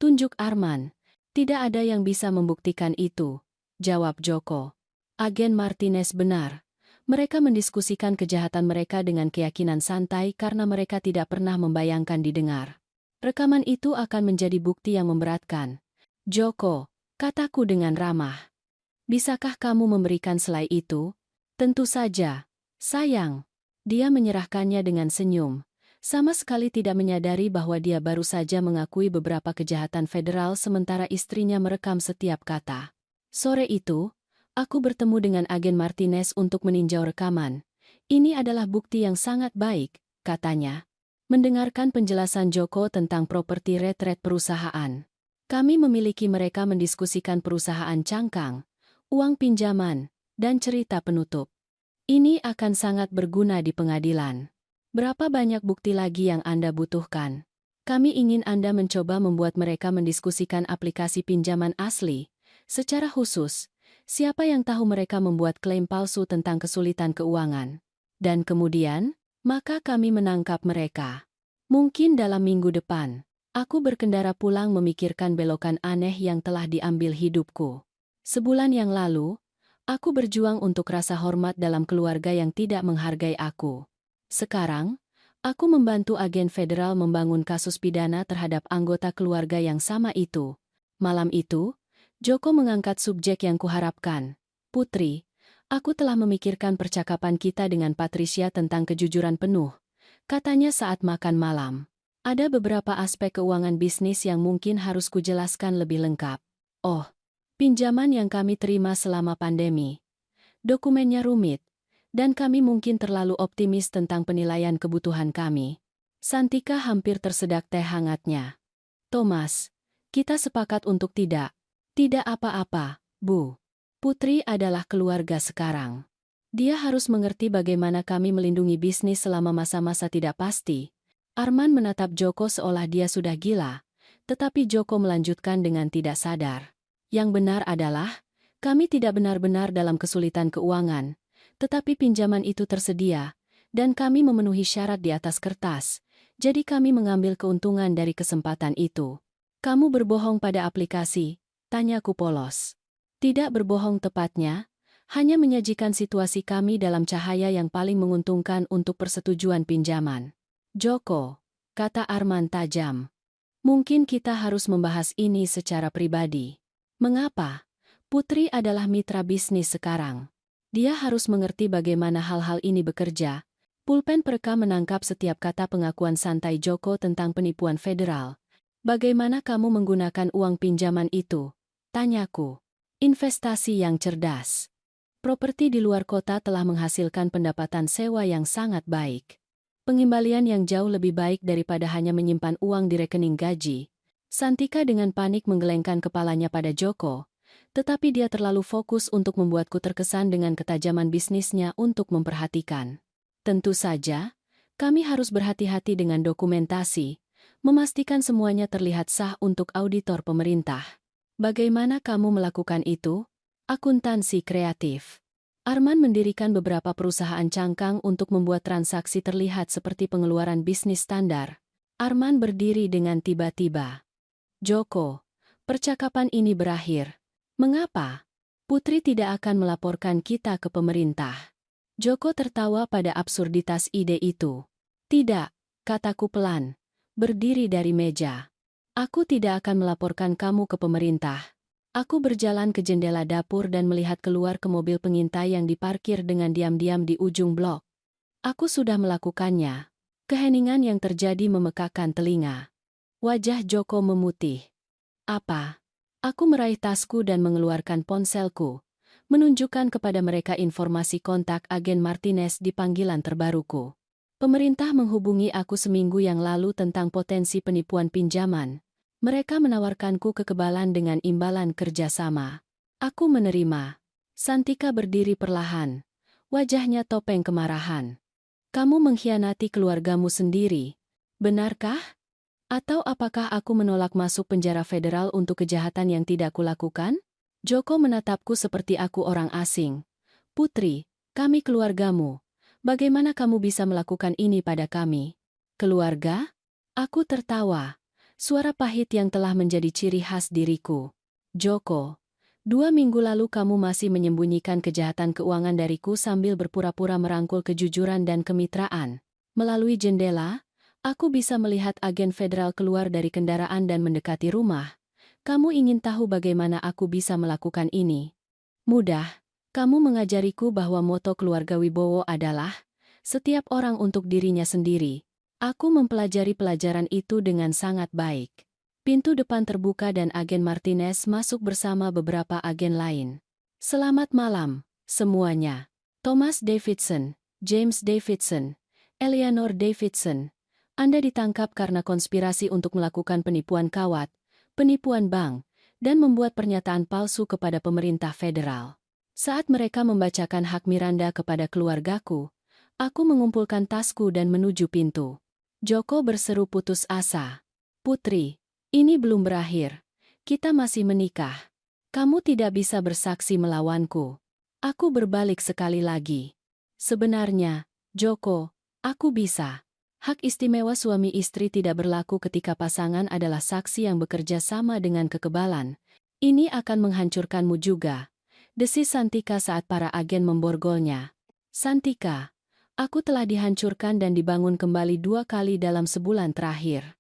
tunjuk Arman. Tidak ada yang bisa membuktikan itu, jawab Joko. Agen Martinez benar. Mereka mendiskusikan kejahatan mereka dengan keyakinan santai karena mereka tidak pernah membayangkan didengar. Rekaman itu akan menjadi bukti yang memberatkan. Joko, kataku dengan ramah. Bisakah kamu memberikan selai itu? Tentu saja. Sayang. Dia menyerahkannya dengan senyum. Sama sekali tidak menyadari bahwa dia baru saja mengakui beberapa kejahatan federal sementara istrinya merekam setiap kata. Sore itu, aku bertemu dengan agen Martinez untuk meninjau rekaman. Ini adalah bukti yang sangat baik, katanya. Mendengarkan penjelasan Joko tentang properti retret perusahaan. Kami memiliki mereka mendiskusikan perusahaan cangkang, uang pinjaman, dan cerita penutup. Ini akan sangat berguna di pengadilan. Berapa banyak bukti lagi yang Anda butuhkan? Kami ingin Anda mencoba membuat mereka mendiskusikan aplikasi pinjaman asli. Secara khusus, siapa yang tahu mereka membuat klaim palsu tentang kesulitan keuangan? Dan kemudian, maka kami menangkap mereka. Mungkin dalam minggu depan, aku berkendara pulang memikirkan belokan aneh yang telah diambil hidupku. Sebulan yang lalu, aku berjuang untuk rasa hormat dalam keluarga yang tidak menghargai aku. Sekarang, aku membantu agen federal membangun kasus pidana terhadap anggota keluarga yang sama itu. Malam itu, Joko mengangkat subjek yang kuharapkan. Putri, aku telah memikirkan percakapan kita dengan Patricia tentang kejujuran penuh. Katanya saat makan malam. Ada beberapa aspek keuangan bisnis yang mungkin harus kujelaskan lebih lengkap. Oh, pinjaman yang kami terima selama pandemi. Dokumennya rumit. Dan kami mungkin terlalu optimis tentang penilaian kebutuhan kami. Santika hampir tersedak teh hangatnya. Thomas, kita sepakat untuk tidak. Tidak apa-apa, Bu. Putri adalah keluarga sekarang. Dia harus mengerti bagaimana kami melindungi bisnis selama masa-masa tidak pasti. Arman menatap Joko seolah dia sudah gila, tetapi Joko melanjutkan dengan tidak sadar. Yang benar adalah, kami tidak benar-benar dalam kesulitan keuangan. Tetapi pinjaman itu tersedia, dan kami memenuhi syarat di atas kertas, jadi kami mengambil keuntungan dari kesempatan itu. Kamu berbohong pada aplikasi, tanyaku polos. Tidak berbohong tepatnya, hanya menyajikan situasi kami dalam cahaya yang paling menguntungkan untuk persetujuan pinjaman. Joko, kata Arman tajam. Mungkin kita harus membahas ini secara pribadi. Mengapa? Putri adalah mitra bisnis sekarang. Dia harus mengerti bagaimana hal-hal ini bekerja. Pulpen perekam menangkap setiap kata pengakuan santai Joko tentang penipuan federal. Bagaimana kamu menggunakan uang pinjaman itu? Tanyaku. Investasi yang cerdas. Properti di luar kota telah menghasilkan pendapatan sewa yang sangat baik. Pengembalian yang jauh lebih baik daripada hanya menyimpan uang di rekening gaji. Santika dengan panik menggelengkan kepalanya pada Joko. Tetapi dia terlalu fokus untuk membuatku terkesan dengan ketajaman bisnisnya untuk memperhatikan. Tentu saja, kami harus berhati-hati dengan dokumentasi, memastikan semuanya terlihat sah untuk auditor pemerintah. Bagaimana kamu melakukan itu? Akuntansi kreatif. Arman mendirikan beberapa perusahaan cangkang untuk membuat transaksi terlihat seperti pengeluaran bisnis standar. Arman berdiri dengan tiba-tiba. Joko, percakapan ini berakhir. Mengapa? Putri tidak akan melaporkan kita ke pemerintah. Joko tertawa pada absurditas ide itu. Tidak, kataku pelan, berdiri dari meja. Aku tidak akan melaporkan kamu ke pemerintah. Aku berjalan ke jendela dapur dan melihat keluar ke mobil pengintai yang diparkir dengan diam-diam di ujung blok. Aku sudah melakukannya. Keheningan yang terjadi memekakkan telinga. Wajah Joko memutih. Apa? Aku meraih tasku dan mengeluarkan ponselku, menunjukkan kepada mereka informasi kontak agen Martinez di panggilan terbaruku. Pemerintah menghubungi aku seminggu yang lalu tentang potensi penipuan pinjaman. Mereka menawarkanku kekebalan dengan imbalan kerjasama. Aku menerima. Santika berdiri perlahan. Wajahnya topeng kemarahan. Kamu mengkhianati keluargamu sendiri. Benarkah? Atau apakah aku menolak masuk penjara federal untuk kejahatan yang tidak kulakukan? Joko menatapku seperti aku orang asing. Putri, kami keluargamu. Bagaimana kamu bisa melakukan ini pada kami? Keluarga? Aku tertawa. Suara pahit yang telah menjadi ciri khas diriku. Joko, 2 minggu lalu kamu masih menyembunyikan kejahatan keuangan dariku sambil berpura-pura merangkul kejujuran dan kemitraan. Melalui jendela, aku bisa melihat agen federal keluar dari kendaraan dan mendekati rumah. Kamu ingin tahu bagaimana aku bisa melakukan ini? Mudah. Kamu mengajariku bahwa moto keluarga Wibowo adalah setiap orang untuk dirinya sendiri. Aku mempelajari pelajaran itu dengan sangat baik. Pintu depan terbuka dan agen Martinez masuk bersama beberapa agen lain. Selamat malam, semuanya. Thomas Davidson, James Davidson, Eleanor Davidson. Anda ditangkap karena konspirasi untuk melakukan penipuan kawat, penipuan bank, dan membuat pernyataan palsu kepada pemerintah federal. Saat mereka membacakan hak Miranda kepada keluargaku, aku mengumpulkan tasku dan menuju pintu. Joko berseru putus asa. Putri, ini belum berakhir. Kita masih menikah. Kamu tidak bisa bersaksi melawanku. Aku berbalik sekali lagi. Sebenarnya, Joko, aku bisa. Hak istimewa suami istri tidak berlaku ketika pasangan adalah saksi yang bekerja sama dengan kekebalan. Ini akan menghancurkanmu juga. Desis Santika saat para agen memborgolnya. Santika, aku telah dihancurkan dan dibangun kembali 2 kali dalam sebulan terakhir.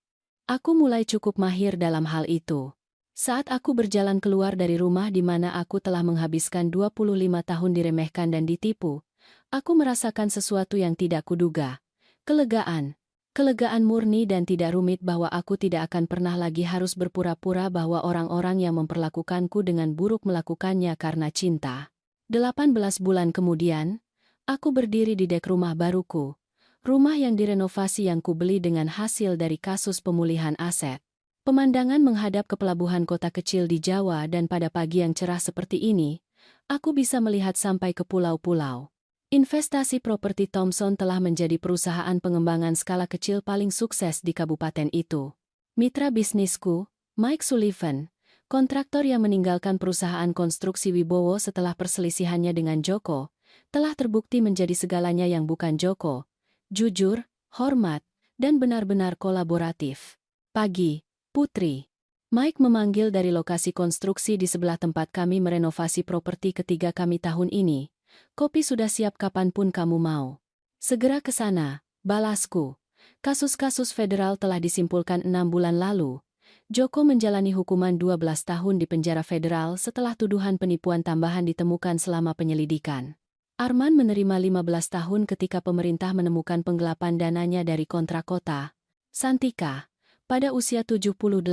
Aku mulai cukup mahir dalam hal itu. Saat aku berjalan keluar dari rumah di mana aku telah menghabiskan 25 tahun diremehkan dan ditipu, aku merasakan sesuatu yang tidak kuduga. Kelegaan. Kelegaan murni dan tidak rumit bahwa aku tidak akan pernah lagi harus berpura-pura bahwa orang-orang yang memperlakukanku dengan buruk melakukannya karena cinta. 18 bulan kemudian, aku berdiri di dek rumah baruku. Rumah yang direnovasi yang kubeli dengan hasil dari kasus pemulihan aset. Pemandangan menghadap ke pelabuhan kota kecil di Jawa dan pada pagi yang cerah seperti ini, aku bisa melihat sampai ke pulau-pulau. Investasi properti Thompson telah menjadi perusahaan pengembangan skala kecil paling sukses di kabupaten itu. Mitra bisnisku, Mike Sullivan, kontraktor yang meninggalkan perusahaan konstruksi Wibowo setelah perselisihannya dengan Joko, telah terbukti menjadi segalanya yang bukan Joko. Jujur, hormat, dan benar-benar kolaboratif. Pagi, Putri. Mike memanggil dari lokasi konstruksi di sebelah tempat kami merenovasi properti ketiga kami tahun ini. Kopi sudah siap kapanpun kamu mau. Segera ke sana, balasku. Kasus-kasus federal telah disimpulkan 6 bulan lalu. Joko menjalani hukuman 12 tahun di penjara federal setelah tuduhan penipuan tambahan ditemukan selama penyelidikan. Arman menerima 15 tahun ketika pemerintah menemukan penggelapan dananya dari kontrak kota. Santika, pada usia 78,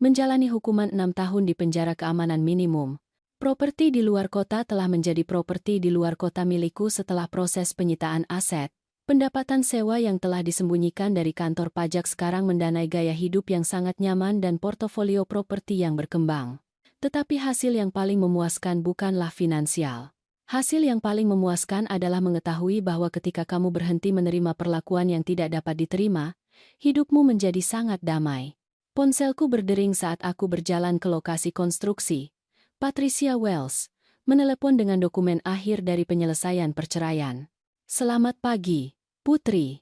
menjalani hukuman 6 tahun di penjara keamanan minimum. Properti di luar kota telah menjadi properti di luar kota milikku setelah proses penyitaan aset. Pendapatan sewa yang telah disembunyikan dari kantor pajak sekarang mendanai gaya hidup yang sangat nyaman dan portofolio properti yang berkembang. Tetapi hasil yang paling memuaskan bukanlah finansial. Hasil yang paling memuaskan adalah mengetahui bahwa ketika kamu berhenti menerima perlakuan yang tidak dapat diterima, hidupmu menjadi sangat damai. Ponselku berdering saat aku berjalan ke lokasi konstruksi. Patricia Wells menelepon dengan dokumen akhir dari penyelesaian perceraian. Selamat pagi, Putri.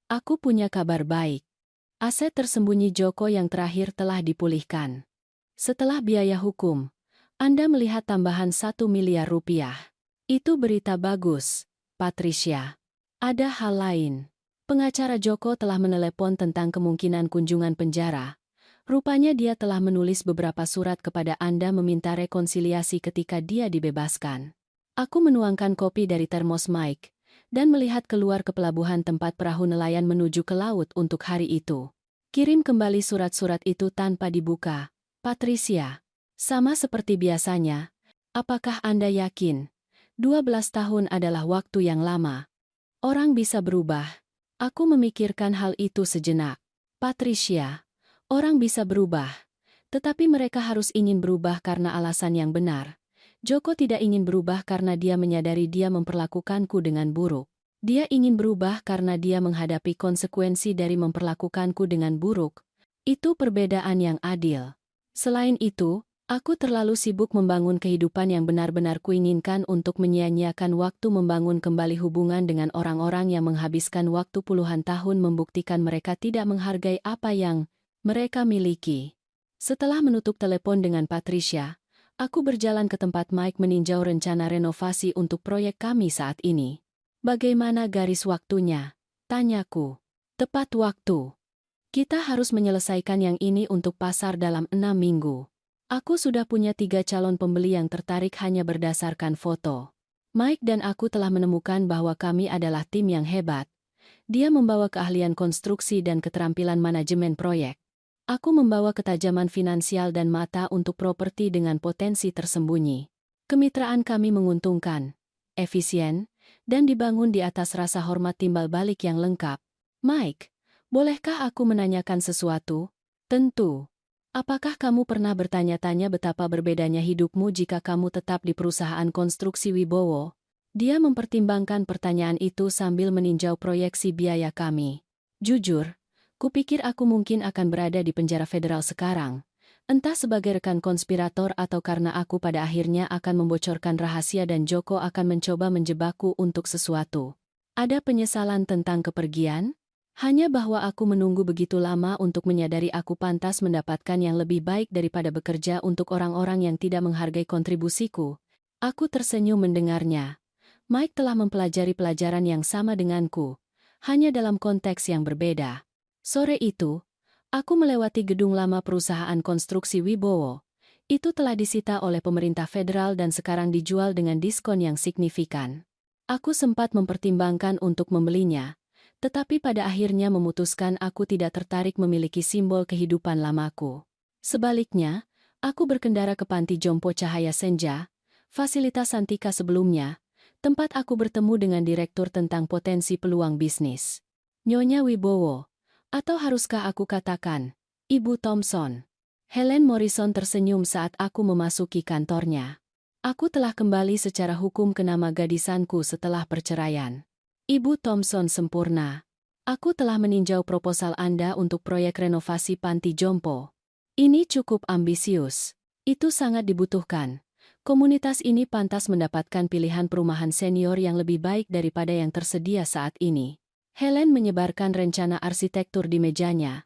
Aku punya kabar baik. Aset tersembunyi Joko yang terakhir telah dipulihkan. Setelah biaya hukum, Anda melihat tambahan 1 miliar rupiah. Itu berita bagus, Patricia. Ada hal lain. Pengacara Joko telah menelepon tentang kemungkinan kunjungan penjara. Rupanya dia telah menulis beberapa surat kepada Anda meminta rekonsiliasi ketika dia dibebaskan. Aku menuangkan kopi dari termos Mike, dan melihat keluar ke pelabuhan tempat perahu nelayan menuju ke laut untuk hari itu. Kirim kembali surat-surat itu tanpa dibuka, Patricia. Sama seperti biasanya, apakah Anda yakin? 12 tahun adalah waktu yang lama. Orang bisa berubah. Aku memikirkan hal itu sejenak. Patricia, orang bisa berubah. Tetapi mereka harus ingin berubah karena alasan yang benar. Joko tidak ingin berubah karena dia menyadari dia memperlakukanku dengan buruk. Dia ingin berubah karena dia menghadapi konsekuensi dari memperlakukanku dengan buruk. Itu perbedaan yang adil. Selain itu, aku terlalu sibuk membangun kehidupan yang benar-benar kuinginkan untuk menyia-nyiakan waktu membangun kembali hubungan dengan orang-orang yang menghabiskan waktu puluhan tahun membuktikan mereka tidak menghargai apa yang mereka miliki. Setelah menutup telepon dengan Patricia, Aku berjalan ke tempat Mike meninjau rencana renovasi untuk proyek kami saat ini. Bagaimana garis waktunya? Tanyaku. Tepat waktu. Kita harus menyelesaikan yang ini untuk pasar dalam 6 minggu. Aku sudah punya 3 calon pembeli yang tertarik hanya berdasarkan foto. Mike dan aku telah menemukan bahwa kami adalah tim yang hebat. Dia membawa keahlian konstruksi dan keterampilan manajemen proyek. Aku membawa ketajaman finansial dan mata untuk properti dengan potensi tersembunyi. Kemitraan kami menguntungkan, efisien, dan dibangun di atas rasa hormat timbal balik yang lengkap. Mike, bolehkah aku menanyakan sesuatu? Tentu. Apakah kamu pernah bertanya-tanya betapa berbedanya hidupmu jika kamu tetap di perusahaan konstruksi Wibowo? Dia mempertimbangkan pertanyaan itu sambil meninjau proyeksi biaya kami. Jujur, kupikir aku mungkin akan berada di penjara federal sekarang. Entah sebagai rekan konspirator atau karena aku pada akhirnya akan membocorkan rahasia dan Joko akan mencoba menjebakku untuk sesuatu. Ada penyesalan tentang kepergian? Hanya bahwa aku menunggu begitu lama untuk menyadari aku pantas mendapatkan yang lebih baik daripada bekerja untuk orang-orang yang tidak menghargai kontribusiku. Aku tersenyum mendengarnya. Mike telah mempelajari pelajaran yang sama denganku, hanya dalam konteks yang berbeda. Sore itu, aku melewati gedung lama perusahaan konstruksi Wibowo. Itu telah disita oleh pemerintah federal dan sekarang dijual dengan diskon yang signifikan. Aku sempat mempertimbangkan untuk membelinya, tetapi pada akhirnya memutuskan aku tidak tertarik memiliki simbol kehidupan lamaku. Sebaliknya, aku berkendara ke Panti Jompo Cahaya Senja, fasilitas Santika sebelumnya, tempat aku bertemu dengan direktur tentang potensi peluang bisnis. Nyonya Wibowo, atau haruskah aku katakan, Ibu Thompson? Helen Morrison tersenyum saat aku memasuki kantornya. Aku telah kembali secara hukum ke nama gadisanku setelah perceraian. Ibu Thompson sempurna. Aku telah meninjau proposal Anda untuk proyek renovasi Panti Jompo. Ini cukup ambisius. Itu sangat dibutuhkan. Komunitas ini pantas mendapatkan pilihan perumahan senior yang lebih baik daripada yang tersedia saat ini. Helen menyebarkan rencana arsitektur di mejanya.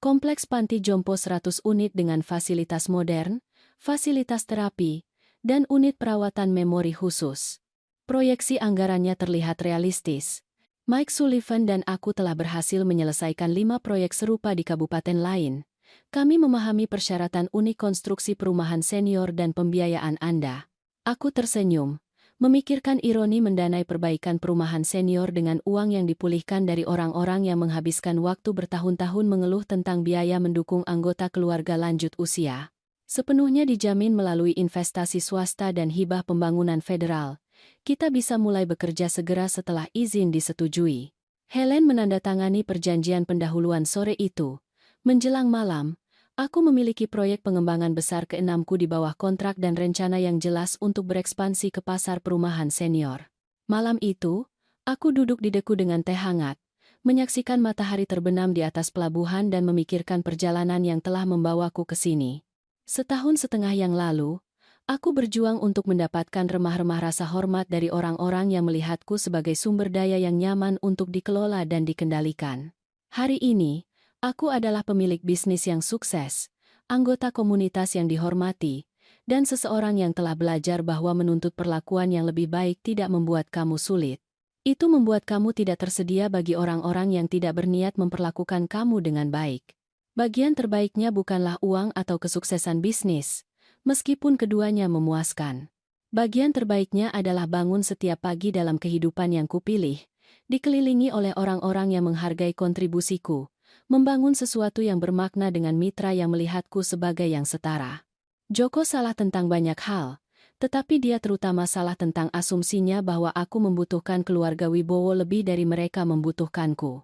Kompleks Panti Jompo 100 unit dengan fasilitas modern, fasilitas terapi, dan unit perawatan memori khusus. Proyeksi anggarannya terlihat realistis. Mike Sullivan dan aku telah berhasil menyelesaikan 5 proyek serupa di kabupaten lain. Kami memahami persyaratan unik konstruksi perumahan senior dan pembiayaan Anda. Aku tersenyum, memikirkan ironi mendanai perbaikan perumahan senior dengan uang yang dipulihkan dari orang-orang yang menghabiskan waktu bertahun-tahun mengeluh tentang biaya mendukung anggota keluarga lanjut usia. Sepenuhnya dijamin melalui investasi swasta dan hibah pembangunan federal. Kita bisa mulai bekerja segera setelah izin disetujui. Helen menandatangani perjanjian pendahuluan sore itu. Menjelang malam, aku memiliki proyek pengembangan besar ke-6ku di bawah kontrak dan rencana yang jelas untuk berekspansi ke pasar perumahan senior. Malam itu, aku duduk di deku dengan teh hangat, menyaksikan matahari terbenam di atas pelabuhan dan memikirkan perjalanan yang telah membawaku ke sini. Setahun setengah yang lalu, aku berjuang untuk mendapatkan remah-remah rasa hormat dari orang-orang yang melihatku sebagai sumber daya yang nyaman untuk dikelola dan dikendalikan. Hari ini, aku adalah pemilik bisnis yang sukses, anggota komunitas yang dihormati, dan seseorang yang telah belajar bahwa menuntut perlakuan yang lebih baik tidak membuat kamu sulit. Itu membuat kamu tidak tersedia bagi orang-orang yang tidak berniat memperlakukan kamu dengan baik. Bagian terbaiknya bukanlah uang atau kesuksesan bisnis, meskipun keduanya memuaskan. Bagian terbaiknya adalah bangun setiap pagi dalam kehidupan yang kupilih, dikelilingi oleh orang-orang yang menghargai kontribusiku, membangun sesuatu yang bermakna dengan mitra yang melihatku sebagai yang setara. Joko salah tentang banyak hal, tetapi dia terutama salah tentang asumsinya bahwa aku membutuhkan keluarga Wibowo lebih dari mereka membutuhkanku.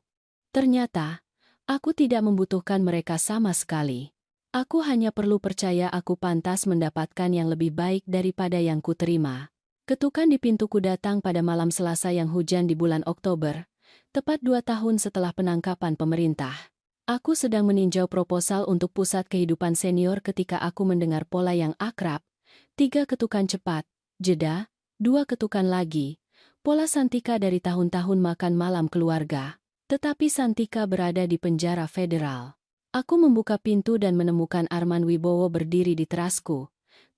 Ternyata, aku tidak membutuhkan mereka sama sekali. Aku hanya perlu percaya aku pantas mendapatkan yang lebih baik daripada yang kuterima. Ketukan di pintuku datang pada malam Selasa yang hujan di bulan Oktober, tepat 2 tahun setelah penangkapan pemerintah. Aku sedang meninjau proposal untuk pusat kehidupan senior ketika aku mendengar pola yang akrab. 3 ketukan cepat, jeda, 2 ketukan lagi. Pola Santika dari tahun-tahun makan malam keluarga. Tetapi Santika berada di penjara federal. Aku membuka pintu dan menemukan Arman Wibowo berdiri di terasku.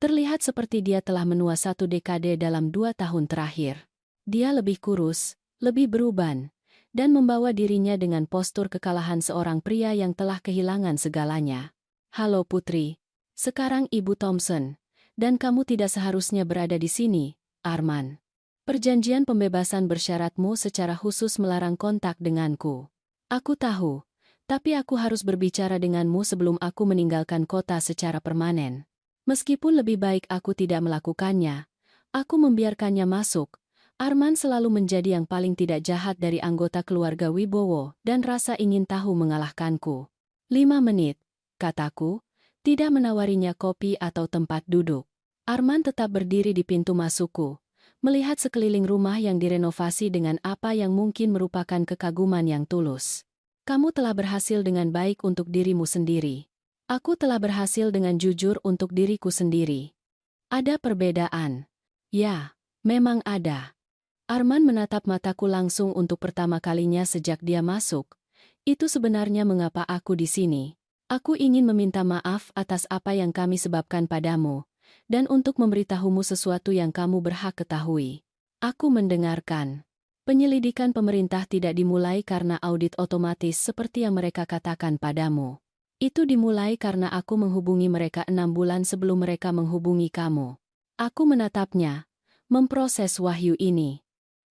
Terlihat seperti dia telah menua 1 dekade dalam 2 tahun terakhir. Dia lebih kurus, lebih beruban, dan membawa dirinya dengan postur kekalahan seorang pria yang telah kehilangan segalanya. Halo Putri, sekarang Ibu Thompson, dan kamu tidak seharusnya berada di sini, Arman. Perjanjian pembebasan bersyaratmu secara khusus melarang kontak denganku. Aku tahu, tapi aku harus berbicara denganmu sebelum aku meninggalkan kota secara permanen. Meskipun lebih baik aku tidak melakukannya, aku membiarkannya masuk. Arman selalu menjadi yang paling tidak jahat dari anggota keluarga Wibowo dan rasa ingin tahu mengalahkanku. 5 menit, kataku, tidak menawarinya kopi atau tempat duduk. Arman tetap berdiri di pintu masukku, melihat sekeliling rumah yang direnovasi dengan apa yang mungkin merupakan kekaguman yang tulus. Kamu telah berhasil dengan baik untuk dirimu sendiri. Aku telah berhasil dengan jujur untuk diriku sendiri. Ada perbedaan. Ya, memang ada. Arman menatap mataku langsung untuk pertama kalinya sejak dia masuk. Itu sebenarnya mengapa aku di sini. Aku ingin meminta maaf atas apa yang kami sebabkan padamu, dan untuk memberitahumu sesuatu yang kamu berhak ketahui. Aku mendengarkan. Penyelidikan pemerintah tidak dimulai karena audit otomatis seperti yang mereka katakan padamu. Itu dimulai karena aku menghubungi mereka 6 bulan sebelum mereka menghubungi kamu. Aku menatapnya, memproses wahyu ini.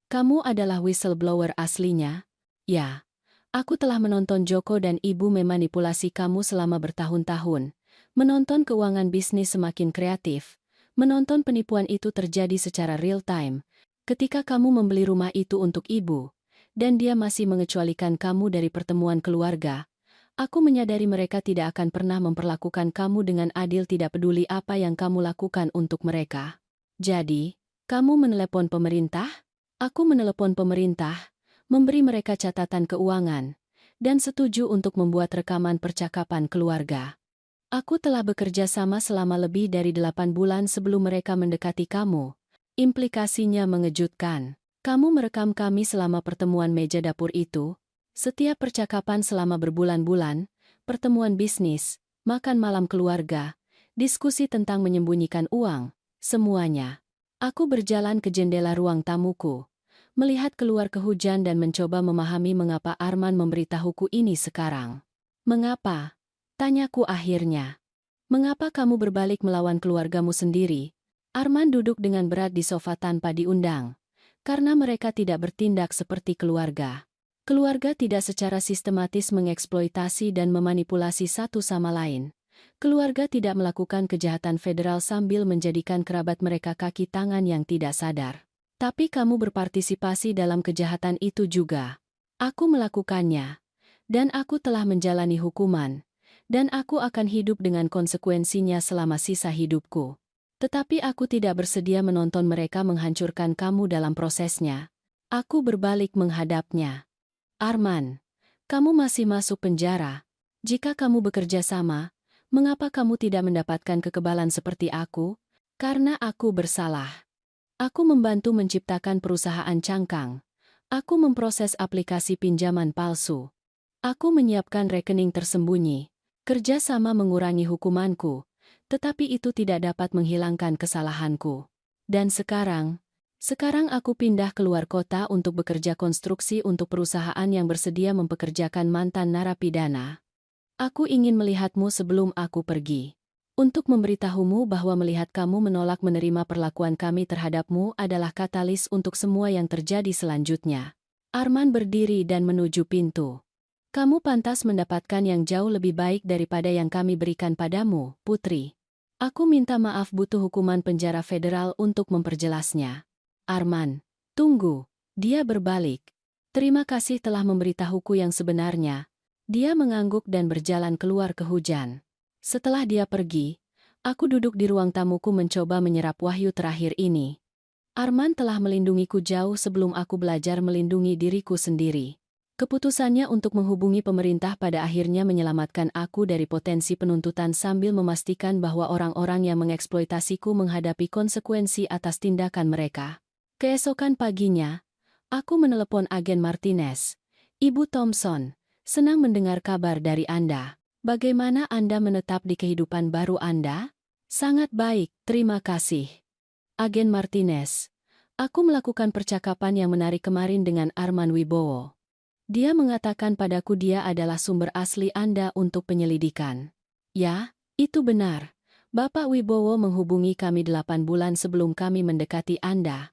Kamu adalah whistleblower aslinya? Ya. Aku telah menonton Joko dan Ibu memanipulasi kamu selama bertahun-tahun, menonton keuangan bisnis semakin kreatif, menonton penipuan itu terjadi secara real-time, ketika kamu membeli rumah itu untuk Ibu, dan dia masih mengecualikan kamu dari pertemuan keluarga. Aku menyadari mereka tidak akan pernah memperlakukan kamu dengan adil, tidak peduli apa yang kamu lakukan untuk mereka. Jadi, kamu menelepon pemerintah? Aku menelepon pemerintah, memberi mereka catatan keuangan, dan setuju untuk membuat rekaman percakapan keluarga. Aku telah bekerja sama selama lebih dari 8 bulan sebelum mereka mendekati kamu. Implikasinya mengejutkan. Kamu merekam kami selama pertemuan meja dapur itu, setiap percakapan selama berbulan-bulan, pertemuan bisnis, makan malam keluarga, diskusi tentang menyembunyikan uang, semuanya. Aku berjalan ke jendela ruang tamuku, melihat keluar ke hujan dan mencoba memahami mengapa Arman memberitahuku ini sekarang. Mengapa? Tanyaku akhirnya. Mengapa kamu berbalik melawan keluargamu sendiri? Arman duduk dengan berat di sofa tanpa diundang. Karena mereka tidak bertindak seperti keluarga. Keluarga tidak secara sistematis mengeksploitasi dan memanipulasi satu sama lain. Keluarga tidak melakukan kejahatan federal sambil menjadikan kerabat mereka kaki tangan yang tidak sadar. Tapi kamu berpartisipasi dalam kejahatan itu juga. Aku melakukannya. Dan aku telah menjalani hukuman. Dan aku akan hidup dengan konsekuensinya selama sisa hidupku. Tetapi aku tidak bersedia menonton mereka menghancurkan kamu dalam prosesnya. Aku berbalik menghadapnya. Arman, kamu masih masuk penjara. Jika kamu bekerja sama, mengapa kamu tidak mendapatkan kekebalan seperti aku? Karena aku bersalah. Aku membantu menciptakan perusahaan cangkang. Aku memproses aplikasi pinjaman palsu. Aku menyiapkan rekening tersembunyi. Kerja sama mengurangi hukumanku, tetapi itu tidak dapat menghilangkan kesalahanku. Dan sekarang aku pindah keluar kota untuk bekerja konstruksi untuk perusahaan yang bersedia mempekerjakan mantan narapidana. Aku ingin melihatmu sebelum aku pergi. Untuk memberitahumu bahwa melihat kamu menolak menerima perlakuan kami terhadapmu adalah katalis untuk semua yang terjadi selanjutnya. Arman berdiri dan menuju pintu. Kamu pantas mendapatkan yang jauh lebih baik daripada yang kami berikan padamu, Putri. Aku minta maaf, butuh hukuman penjara federal untuk memperjelasnya. Arman, tunggu. Dia berbalik. Terima kasih telah memberitahuku yang sebenarnya. Dia mengangguk dan berjalan keluar ke hujan. Setelah dia pergi, aku duduk di ruang tamuku mencoba menyerap wahyu terakhir ini. Arman telah melindungiku jauh sebelum aku belajar melindungi diriku sendiri. Keputusannya untuk menghubungi pemerintah pada akhirnya menyelamatkan aku dari potensi penuntutan sambil memastikan bahwa orang-orang yang mengeksploitasiku menghadapi konsekuensi atas tindakan mereka. Keesokan paginya, aku menelepon agen Martinez. Ibu Thompson, senang mendengar kabar dari Anda. Bagaimana Anda menetap di kehidupan baru Anda? Sangat baik, terima kasih. Agen Martinez. Aku melakukan percakapan yang menarik kemarin dengan Arman Wibowo. Dia mengatakan padaku dia adalah sumber asli Anda untuk penyelidikan. Ya, itu benar. Bapak Wibowo menghubungi kami 8 bulan sebelum kami mendekati Anda.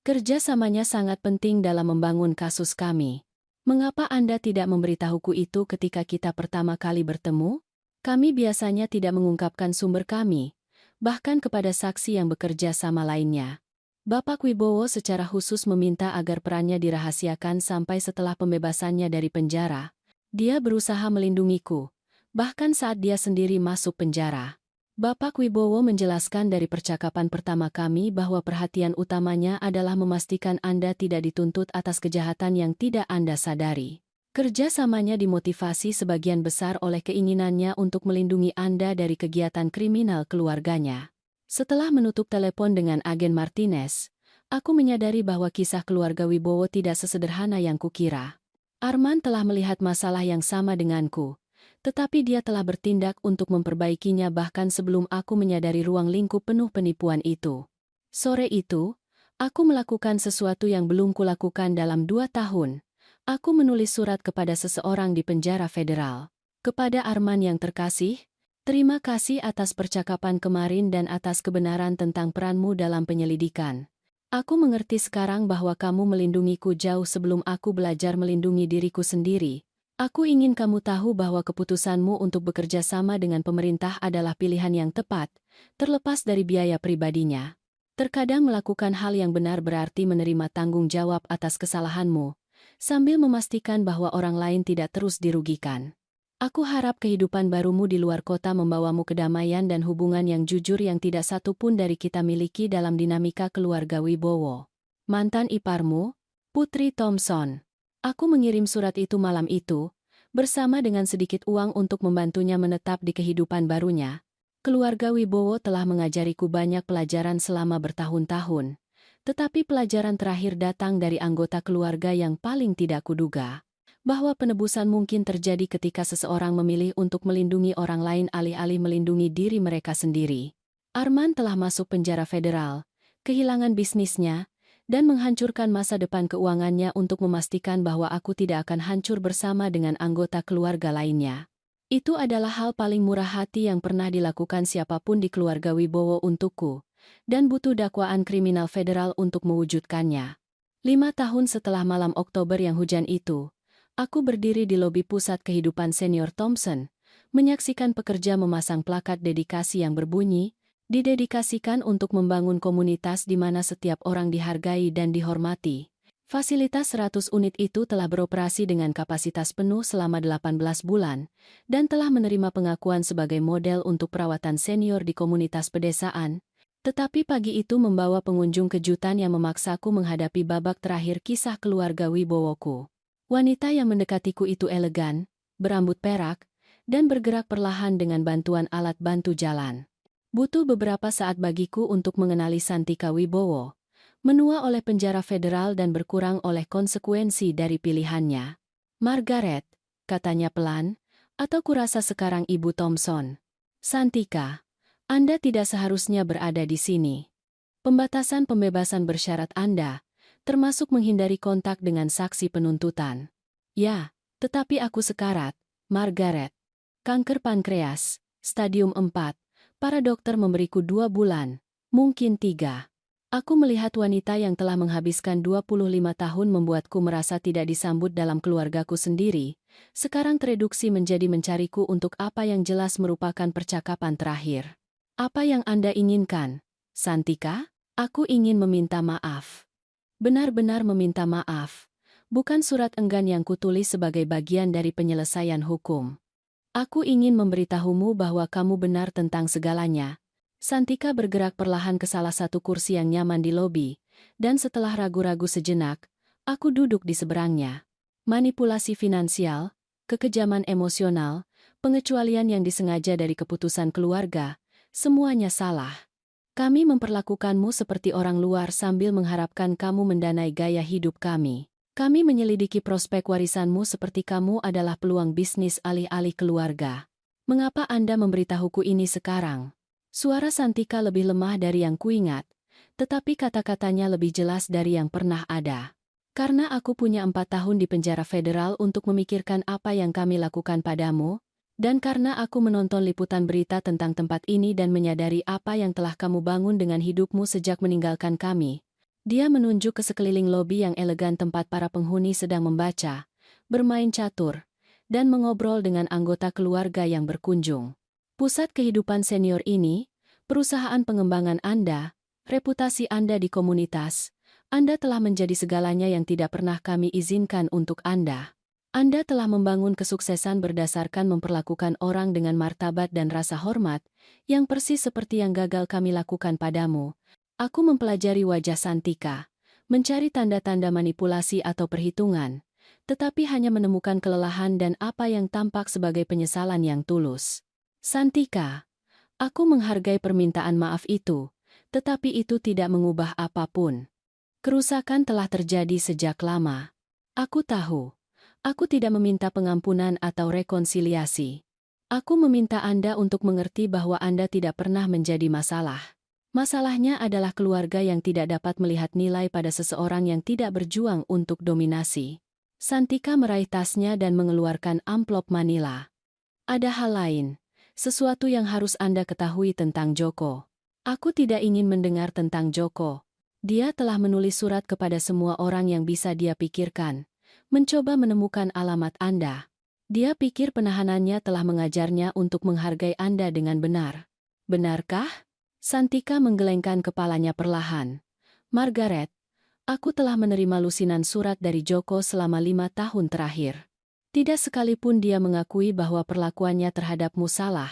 Kerjasamanya sangat penting dalam membangun kasus kami. Mengapa Anda tidak memberitahuku itu ketika kita pertama kali bertemu? Kami biasanya tidak mengungkapkan sumber kami, bahkan kepada saksi yang bekerja sama lainnya. Bapak Wibowo secara khusus meminta agar perannya dirahasiakan sampai setelah pembebasannya dari penjara. Dia berusaha melindungiku, bahkan saat dia sendiri masuk penjara. Bapak Wibowo menjelaskan dari percakapan pertama kami bahwa perhatian utamanya adalah memastikan Anda tidak dituntut atas kejahatan yang tidak Anda sadari. Kerjasamanya dimotivasi sebagian besar oleh keinginannya untuk melindungi Anda dari kegiatan kriminal keluarganya. Setelah menutup telepon dengan agen Martinez, aku menyadari bahwa kisah keluarga Wibowo tidak sesederhana yang kukira. Arman telah melihat masalah yang sama denganku, tetapi dia telah bertindak untuk memperbaikinya bahkan sebelum aku menyadari ruang lingkup penuh penipuan itu. Sore itu, aku melakukan sesuatu yang belum kulakukan dalam 2 tahun. Aku menulis surat kepada seseorang di penjara federal. Kepada Arman yang terkasih, terima kasih atas percakapan kemarin dan atas kebenaran tentang peranmu dalam penyelidikan. Aku mengerti sekarang bahwa kamu melindungiku jauh sebelum aku belajar melindungi diriku sendiri. Aku ingin kamu tahu bahwa keputusanmu untuk bekerja sama dengan pemerintah adalah pilihan yang tepat, terlepas dari biaya pribadinya. Terkadang melakukan hal yang benar berarti menerima tanggung jawab atas kesalahanmu, sambil memastikan bahwa orang lain tidak terus dirugikan. Aku harap kehidupan barumu di luar kota membawamu kedamaian dan hubungan yang jujur yang tidak satu pun dari kita miliki dalam dinamika keluarga Wibowo. Mantan iparmu, Putri Thompson. Aku mengirim surat itu malam itu, bersama dengan sedikit uang untuk membantunya menetap di kehidupan barunya. Keluarga Wibowo telah mengajariku banyak pelajaran selama bertahun-tahun. Tetapi pelajaran terakhir datang dari anggota keluarga yang paling tidak kuduga. Bahwa penebusan mungkin terjadi ketika seseorang memilih untuk melindungi orang lain alih-alih melindungi diri mereka sendiri. Arman telah masuk penjara federal, kehilangan bisnisnya, dan menghancurkan masa depan keuangannya untuk memastikan bahwa aku tidak akan hancur bersama dengan anggota keluarga lainnya. Itu adalah hal paling murah hati yang pernah dilakukan siapapun di keluarga Wibowo untukku, dan butuh dakwaan kriminal federal untuk mewujudkannya. 5 tahun setelah malam Oktober yang hujan itu, aku berdiri di lobi pusat kehidupan senior Thompson, menyaksikan pekerja memasang plakat dedikasi yang berbunyi, didedikasikan untuk membangun komunitas di mana setiap orang dihargai dan dihormati. Fasilitas 100 unit itu telah beroperasi dengan kapasitas penuh selama 18 bulan, dan telah menerima pengakuan sebagai model untuk perawatan senior di komunitas pedesaan. Tetapi pagi itu membawa pengunjung kejutan yang memaksaku menghadapi babak terakhir kisah keluarga Wibowoku. Wanita yang mendekatiku itu elegan, berambut perak, dan bergerak perlahan dengan bantuan alat bantu jalan. Butuh beberapa saat bagiku untuk mengenali Santika Wibowo, menua oleh penjara federal dan berkurang oleh konsekuensi dari pilihannya. Margaret, katanya pelan, atau kurasa sekarang Ibu Thompson. Santika, Anda tidak seharusnya berada di sini. Pembatasan pembebasan bersyarat Anda, termasuk menghindari kontak dengan saksi penuntutan. Ya, tetapi aku sekarat, Margaret. Kanker pankreas, stadium 4. Para dokter memberiku 2 bulan, mungkin 3. Aku melihat wanita yang telah menghabiskan 25 tahun membuatku merasa tidak disambut dalam keluargaku sendiri, sekarang tereduksi menjadi mencariku untuk apa yang jelas merupakan percakapan terakhir. Apa yang Anda inginkan, Santika? Aku ingin meminta maaf. Benar-benar meminta maaf. Bukan surat enggan yang kutulis sebagai bagian dari penyelesaian hukum. Aku ingin memberitahumu bahwa kamu benar tentang segalanya. Santika bergerak perlahan ke salah satu kursi yang nyaman di lobi, dan setelah ragu-ragu sejenak, aku duduk di seberangnya. Manipulasi finansial, kekejaman emosional, pengecualian yang disengaja dari keputusan keluarga, semuanya salah. Kami memperlakukanmu seperti orang luar sambil mengharapkan kamu mendanai gaya hidup kami. Kami menyelidiki prospek warisanmu seperti kamu adalah peluang bisnis alih-alih keluarga. Mengapa Anda memberitahuku ini sekarang? Suara Santika lebih lemah dari yang kuingat, tetapi kata-katanya lebih jelas dari yang pernah ada. Karena aku punya 4 tahun di penjara federal untuk memikirkan apa yang kami lakukan padamu, dan karena aku menonton liputan berita tentang tempat ini dan menyadari apa yang telah kamu bangun dengan hidupmu sejak meninggalkan kami. Dia menunjuk ke sekeliling lobi yang elegan tempat para penghuni sedang membaca, bermain catur, dan mengobrol dengan anggota keluarga yang berkunjung. Pusat kehidupan senior ini, perusahaan pengembangan Anda, reputasi Anda di komunitas, Anda telah menjadi segalanya yang tidak pernah kami izinkan untuk Anda. Anda telah membangun kesuksesan berdasarkan memperlakukan orang dengan martabat dan rasa hormat, yang persis seperti yang gagal kami lakukan padamu. Aku mempelajari wajah Santika, mencari tanda-tanda manipulasi atau perhitungan, tetapi hanya menemukan kelelahan dan apa yang tampak sebagai penyesalan yang tulus. Santika, aku menghargai permintaan maaf itu, tetapi itu tidak mengubah apapun. Kerusakan telah terjadi sejak lama. Aku tahu. Aku tidak meminta pengampunan atau rekonsiliasi. Aku meminta Anda untuk mengerti bahwa Anda tidak pernah menjadi masalah. Masalahnya adalah keluarga yang tidak dapat melihat nilai pada seseorang yang tidak berjuang untuk dominasi. Santika meraih tasnya dan mengeluarkan amplop manila. Ada hal lain, sesuatu yang harus Anda ketahui tentang Joko. Aku tidak ingin mendengar tentang Joko. Dia telah menulis surat kepada semua orang yang bisa dia pikirkan, mencoba menemukan alamat Anda. Dia pikir penahanannya telah mengajarnya untuk menghargai Anda dengan benar. Benarkah? Santika menggelengkan kepalanya perlahan. Margaret, aku telah menerima lusinan surat dari Joko selama 5 tahun terakhir. Tidak sekalipun dia mengakui bahwa perlakuannya terhadapmu salah.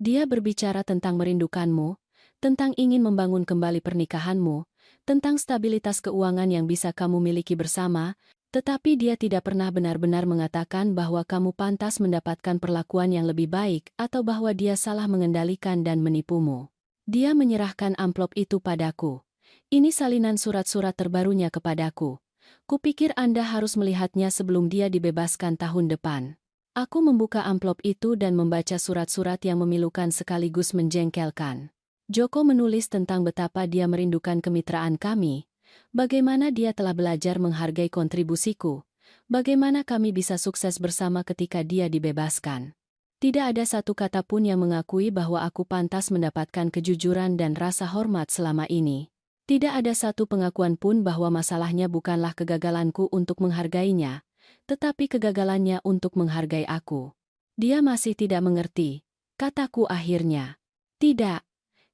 Dia berbicara tentang merindukanmu, tentang ingin membangun kembali pernikahanmu, tentang stabilitas keuangan yang bisa kamu miliki bersama, tetapi dia tidak pernah benar-benar mengatakan bahwa kamu pantas mendapatkan perlakuan yang lebih baik atau bahwa dia salah mengendalikan dan menipumu. Dia menyerahkan amplop itu padaku. Ini salinan surat-surat terbarunya kepadaku. Kupikir Anda harus melihatnya sebelum dia dibebaskan tahun depan. Aku membuka amplop itu dan membaca surat-surat yang memilukan sekaligus menjengkelkan. Joko menulis tentang betapa dia merindukan kemitraan kami, bagaimana dia telah belajar menghargai kontribusiku, bagaimana kami bisa sukses bersama ketika dia dibebaskan. Tidak ada satu kata pun yang mengakui bahwa aku pantas mendapatkan kejujuran dan rasa hormat selama ini. Tidak ada satu pengakuan pun bahwa masalahnya bukanlah kegagalanku untuk menghargainya, tetapi kegagalannya untuk menghargai aku. Dia masih tidak mengerti, kataku akhirnya. Tidak.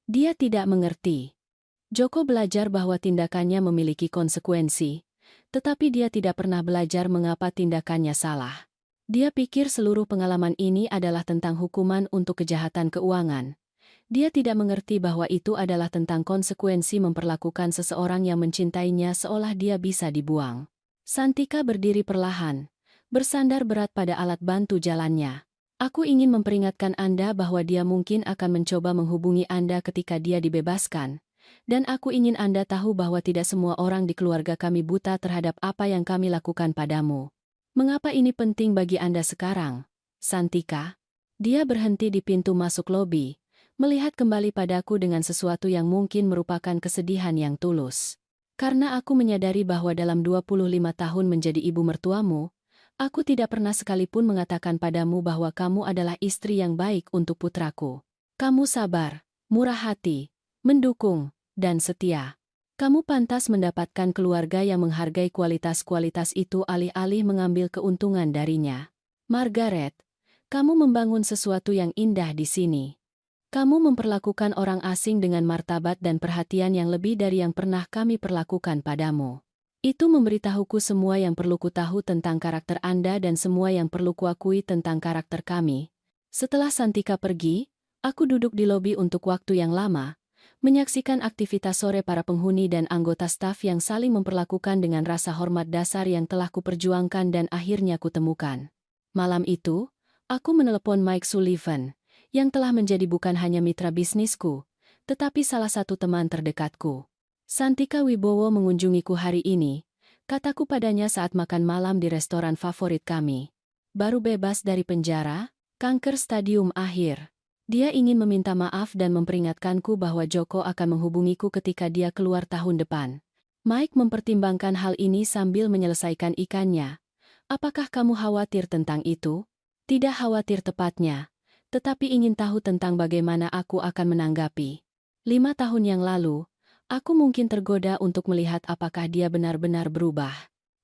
Dia tidak mengerti. Joko belajar bahwa tindakannya memiliki konsekuensi, tetapi dia tidak pernah belajar mengapa tindakannya salah. Dia pikir seluruh pengalaman ini adalah tentang hukuman untuk kejahatan keuangan. Dia tidak mengerti bahwa itu adalah tentang konsekuensi memperlakukan seseorang yang mencintainya seolah dia bisa dibuang. Santika berdiri perlahan, bersandar berat pada alat bantu jalannya. Aku ingin memperingatkan Anda bahwa dia mungkin akan mencoba menghubungi Anda ketika dia dibebaskan, dan aku ingin Anda tahu bahwa tidak semua orang di keluarga kami buta terhadap apa yang kami lakukan padamu. Mengapa ini penting bagi Anda sekarang, Santika? Dia berhenti di pintu masuk lobi, melihat kembali padaku dengan sesuatu yang mungkin merupakan kesedihan yang tulus. Karena aku menyadari bahwa dalam 25 tahun menjadi ibu mertuamu, aku tidak pernah sekalipun mengatakan padamu bahwa kamu adalah istri yang baik untuk putraku. Kamu sabar, murah hati, mendukung, dan setia. Kamu pantas mendapatkan keluarga yang menghargai kualitas-kualitas itu alih-alih mengambil keuntungan darinya. Margaret, kamu membangun sesuatu yang indah di sini. Kamu memperlakukan orang asing dengan martabat dan perhatian yang lebih dari yang pernah kami perlakukan padamu. Itu memberitahuku semua yang perlu kutahu tentang karakter Anda dan semua yang perlu kuakui tentang karakter kami. Setelah Santika pergi, aku duduk di lobi untuk waktu yang lama, menyaksikan aktivitas sore para penghuni dan anggota staf yang saling memperlakukan dengan rasa hormat dasar yang telah kuperjuangkan dan akhirnya kutemukan. Malam itu, aku menelepon Mike Sullivan, yang telah menjadi bukan hanya mitra bisnisku, tetapi salah satu teman terdekatku. Santika Wibowo mengunjungiku hari ini, kataku padanya saat makan malam di restoran favorit kami. Baru bebas dari penjara, kanker stadium akhir. Dia ingin meminta maaf dan memperingatkanku bahwa Joko akan menghubungiku ketika dia keluar tahun depan. Mike mempertimbangkan hal ini sambil menyelesaikan ikannya. Apakah kamu khawatir tentang itu? Tidak khawatir tepatnya, tetapi ingin tahu tentang bagaimana aku akan menanggapi. 5 tahun yang lalu, aku mungkin tergoda untuk melihat apakah dia benar-benar berubah.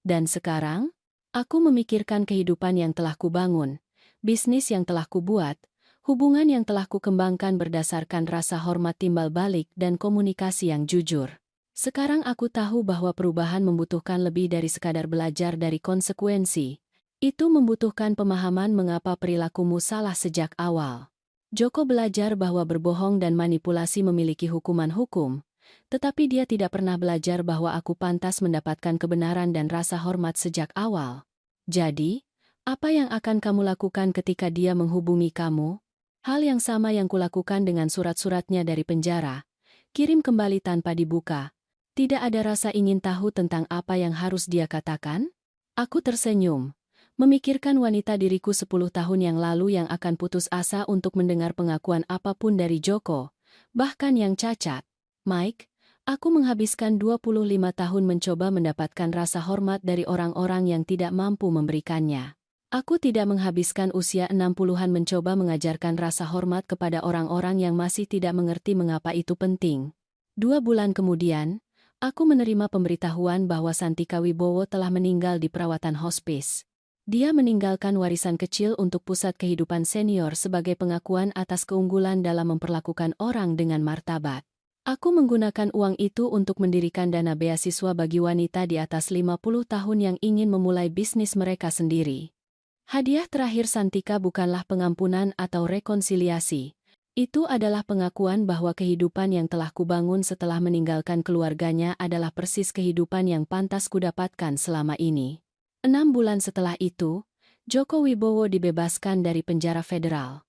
Dan sekarang, aku memikirkan kehidupan yang telah kubangun, bisnis yang telah kubuat, hubungan yang telah kukembangkan berdasarkan rasa hormat timbal balik dan komunikasi yang jujur. Sekarang aku tahu bahwa perubahan membutuhkan lebih dari sekadar belajar dari konsekuensi. Itu membutuhkan pemahaman mengapa perilakumu salah sejak awal. Joko belajar bahwa berbohong dan manipulasi memiliki hukuman hukum, tetapi dia tidak pernah belajar bahwa aku pantas mendapatkan kebenaran dan rasa hormat sejak awal. Jadi, apa yang akan kamu lakukan ketika dia menghubungi kamu? Hal yang sama yang kulakukan dengan surat-suratnya dari penjara. Kirim kembali tanpa dibuka. Tidak ada rasa ingin tahu tentang apa yang harus dia katakan? Aku tersenyum, memikirkan wanita diriku 10 tahun yang lalu yang akan putus asa untuk mendengar pengakuan apapun dari Joko, bahkan yang cacat. Mike, aku menghabiskan 25 tahun mencoba mendapatkan rasa hormat dari orang-orang yang tidak mampu memberikannya. Aku tidak menghabiskan usia 60-an mencoba mengajarkan rasa hormat kepada orang-orang yang masih tidak mengerti mengapa itu penting. 2 bulan kemudian, aku menerima pemberitahuan bahwa Santika Wibowo telah meninggal di perawatan hospis. Dia meninggalkan warisan kecil untuk pusat kehidupan senior sebagai pengakuan atas keunggulan dalam memperlakukan orang dengan martabat. Aku menggunakan uang itu untuk mendirikan dana beasiswa bagi wanita di atas 50 tahun yang ingin memulai bisnis mereka sendiri. Hadiah terakhir Santika bukanlah pengampunan atau rekonsiliasi. Itu adalah pengakuan bahwa kehidupan yang telah kubangun setelah meninggalkan keluarganya adalah persis kehidupan yang pantas kudapatkan selama ini. 6 bulan setelah itu, Joko Wibowo dibebaskan dari penjara federal.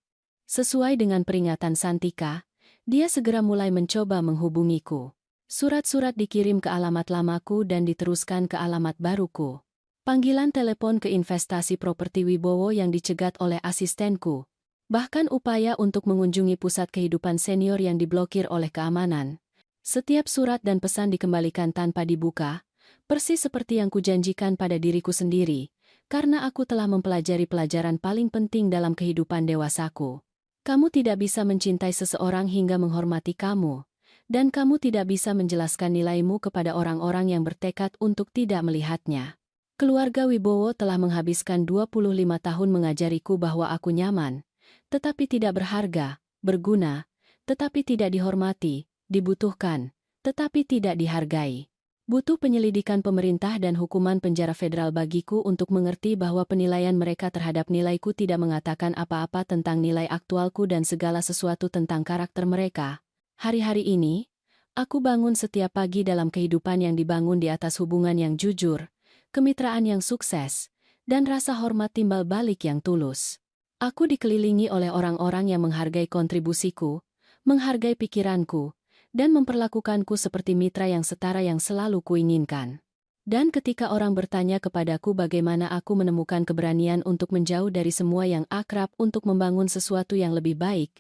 Sesuai dengan peringatan Santika, dia segera mulai mencoba menghubungiku. Surat-surat dikirim ke alamat lamaku dan diteruskan ke alamat baruku. Panggilan telepon ke investasi properti Wibowo yang dicegat oleh asistenku. Bahkan upaya untuk mengunjungi pusat kehidupan senior yang diblokir oleh keamanan. Setiap surat dan pesan dikembalikan tanpa dibuka, persis seperti yang kujanjikan pada diriku sendiri, karena aku telah mempelajari pelajaran paling penting dalam kehidupan dewasaku. Kamu tidak bisa mencintai seseorang hingga menghormati kamu, dan kamu tidak bisa menjelaskan nilaimu kepada orang-orang yang bertekad untuk tidak melihatnya. Keluarga Wibowo telah menghabiskan 25 tahun mengajariku bahwa aku nyaman, tetapi tidak berharga, berguna, tetapi tidak dihormati, dibutuhkan, tetapi tidak dihargai. Butuh penyelidikan pemerintah dan hukuman penjara federal bagiku untuk mengerti bahwa penilaian mereka terhadap nilaiku tidak mengatakan apa-apa tentang nilai aktualku dan segala sesuatu tentang karakter mereka. Hari-hari ini, aku bangun setiap pagi dalam kehidupan yang dibangun di atas hubungan yang jujur, kemitraan yang sukses, dan rasa hormat timbal balik yang tulus. Aku dikelilingi oleh orang-orang yang menghargai kontribusiku, menghargai pikiranku, dan memperlakukanku seperti mitra yang setara yang selalu kuinginkan. Dan ketika orang bertanya kepadaku bagaimana aku menemukan keberanian untuk menjauh dari semua yang akrab untuk membangun sesuatu yang lebih baik,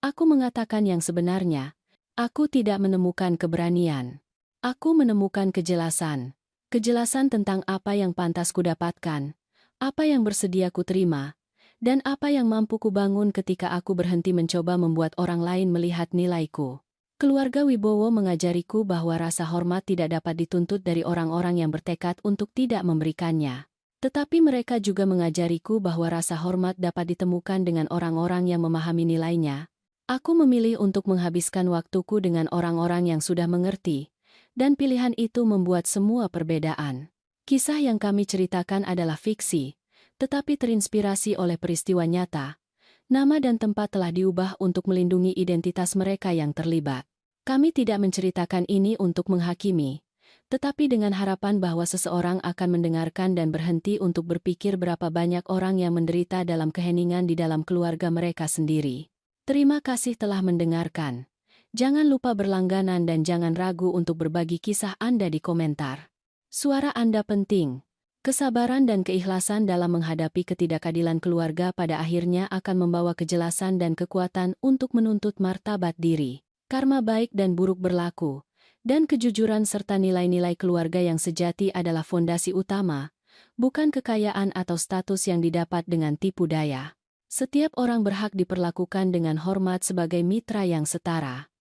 aku mengatakan yang sebenarnya, aku tidak menemukan keberanian. Aku menemukan kejelasan. Kejelasan tentang apa yang pantas kudapatkan, apa yang bersedia kuterima, dan apa yang mampu kubangun ketika aku berhenti mencoba membuat orang lain melihat nilaiku. Keluarga Wibowo mengajariku bahwa rasa hormat tidak dapat dituntut dari orang-orang yang bertekad untuk tidak memberikannya. Tetapi mereka juga mengajariku bahwa rasa hormat dapat ditemukan dengan orang-orang yang memahami nilainya. Aku memilih untuk menghabiskan waktuku dengan orang-orang yang sudah mengerti, dan pilihan itu membuat semua perbedaan. Kisah yang kami ceritakan adalah fiksi, tetapi terinspirasi oleh peristiwa nyata. Nama dan tempat telah diubah untuk melindungi identitas mereka yang terlibat. Kami tidak menceritakan ini untuk menghakimi, tetapi dengan harapan bahwa seseorang akan mendengarkan dan berhenti untuk berpikir berapa banyak orang yang menderita dalam keheningan di dalam keluarga mereka sendiri. Terima kasih telah mendengarkan. Jangan lupa berlangganan dan jangan ragu untuk berbagi kisah Anda di komentar. Suara Anda penting. Kesabaran dan keikhlasan dalam menghadapi ketidakadilan keluarga pada akhirnya akan membawa kejelasan dan kekuatan untuk menuntut martabat diri. Karma baik dan buruk berlaku, dan kejujuran serta nilai-nilai keluarga yang sejati adalah fondasi utama, bukan kekayaan atau status yang didapat dengan tipu daya. Setiap orang berhak diperlakukan dengan hormat sebagai mitra yang setara.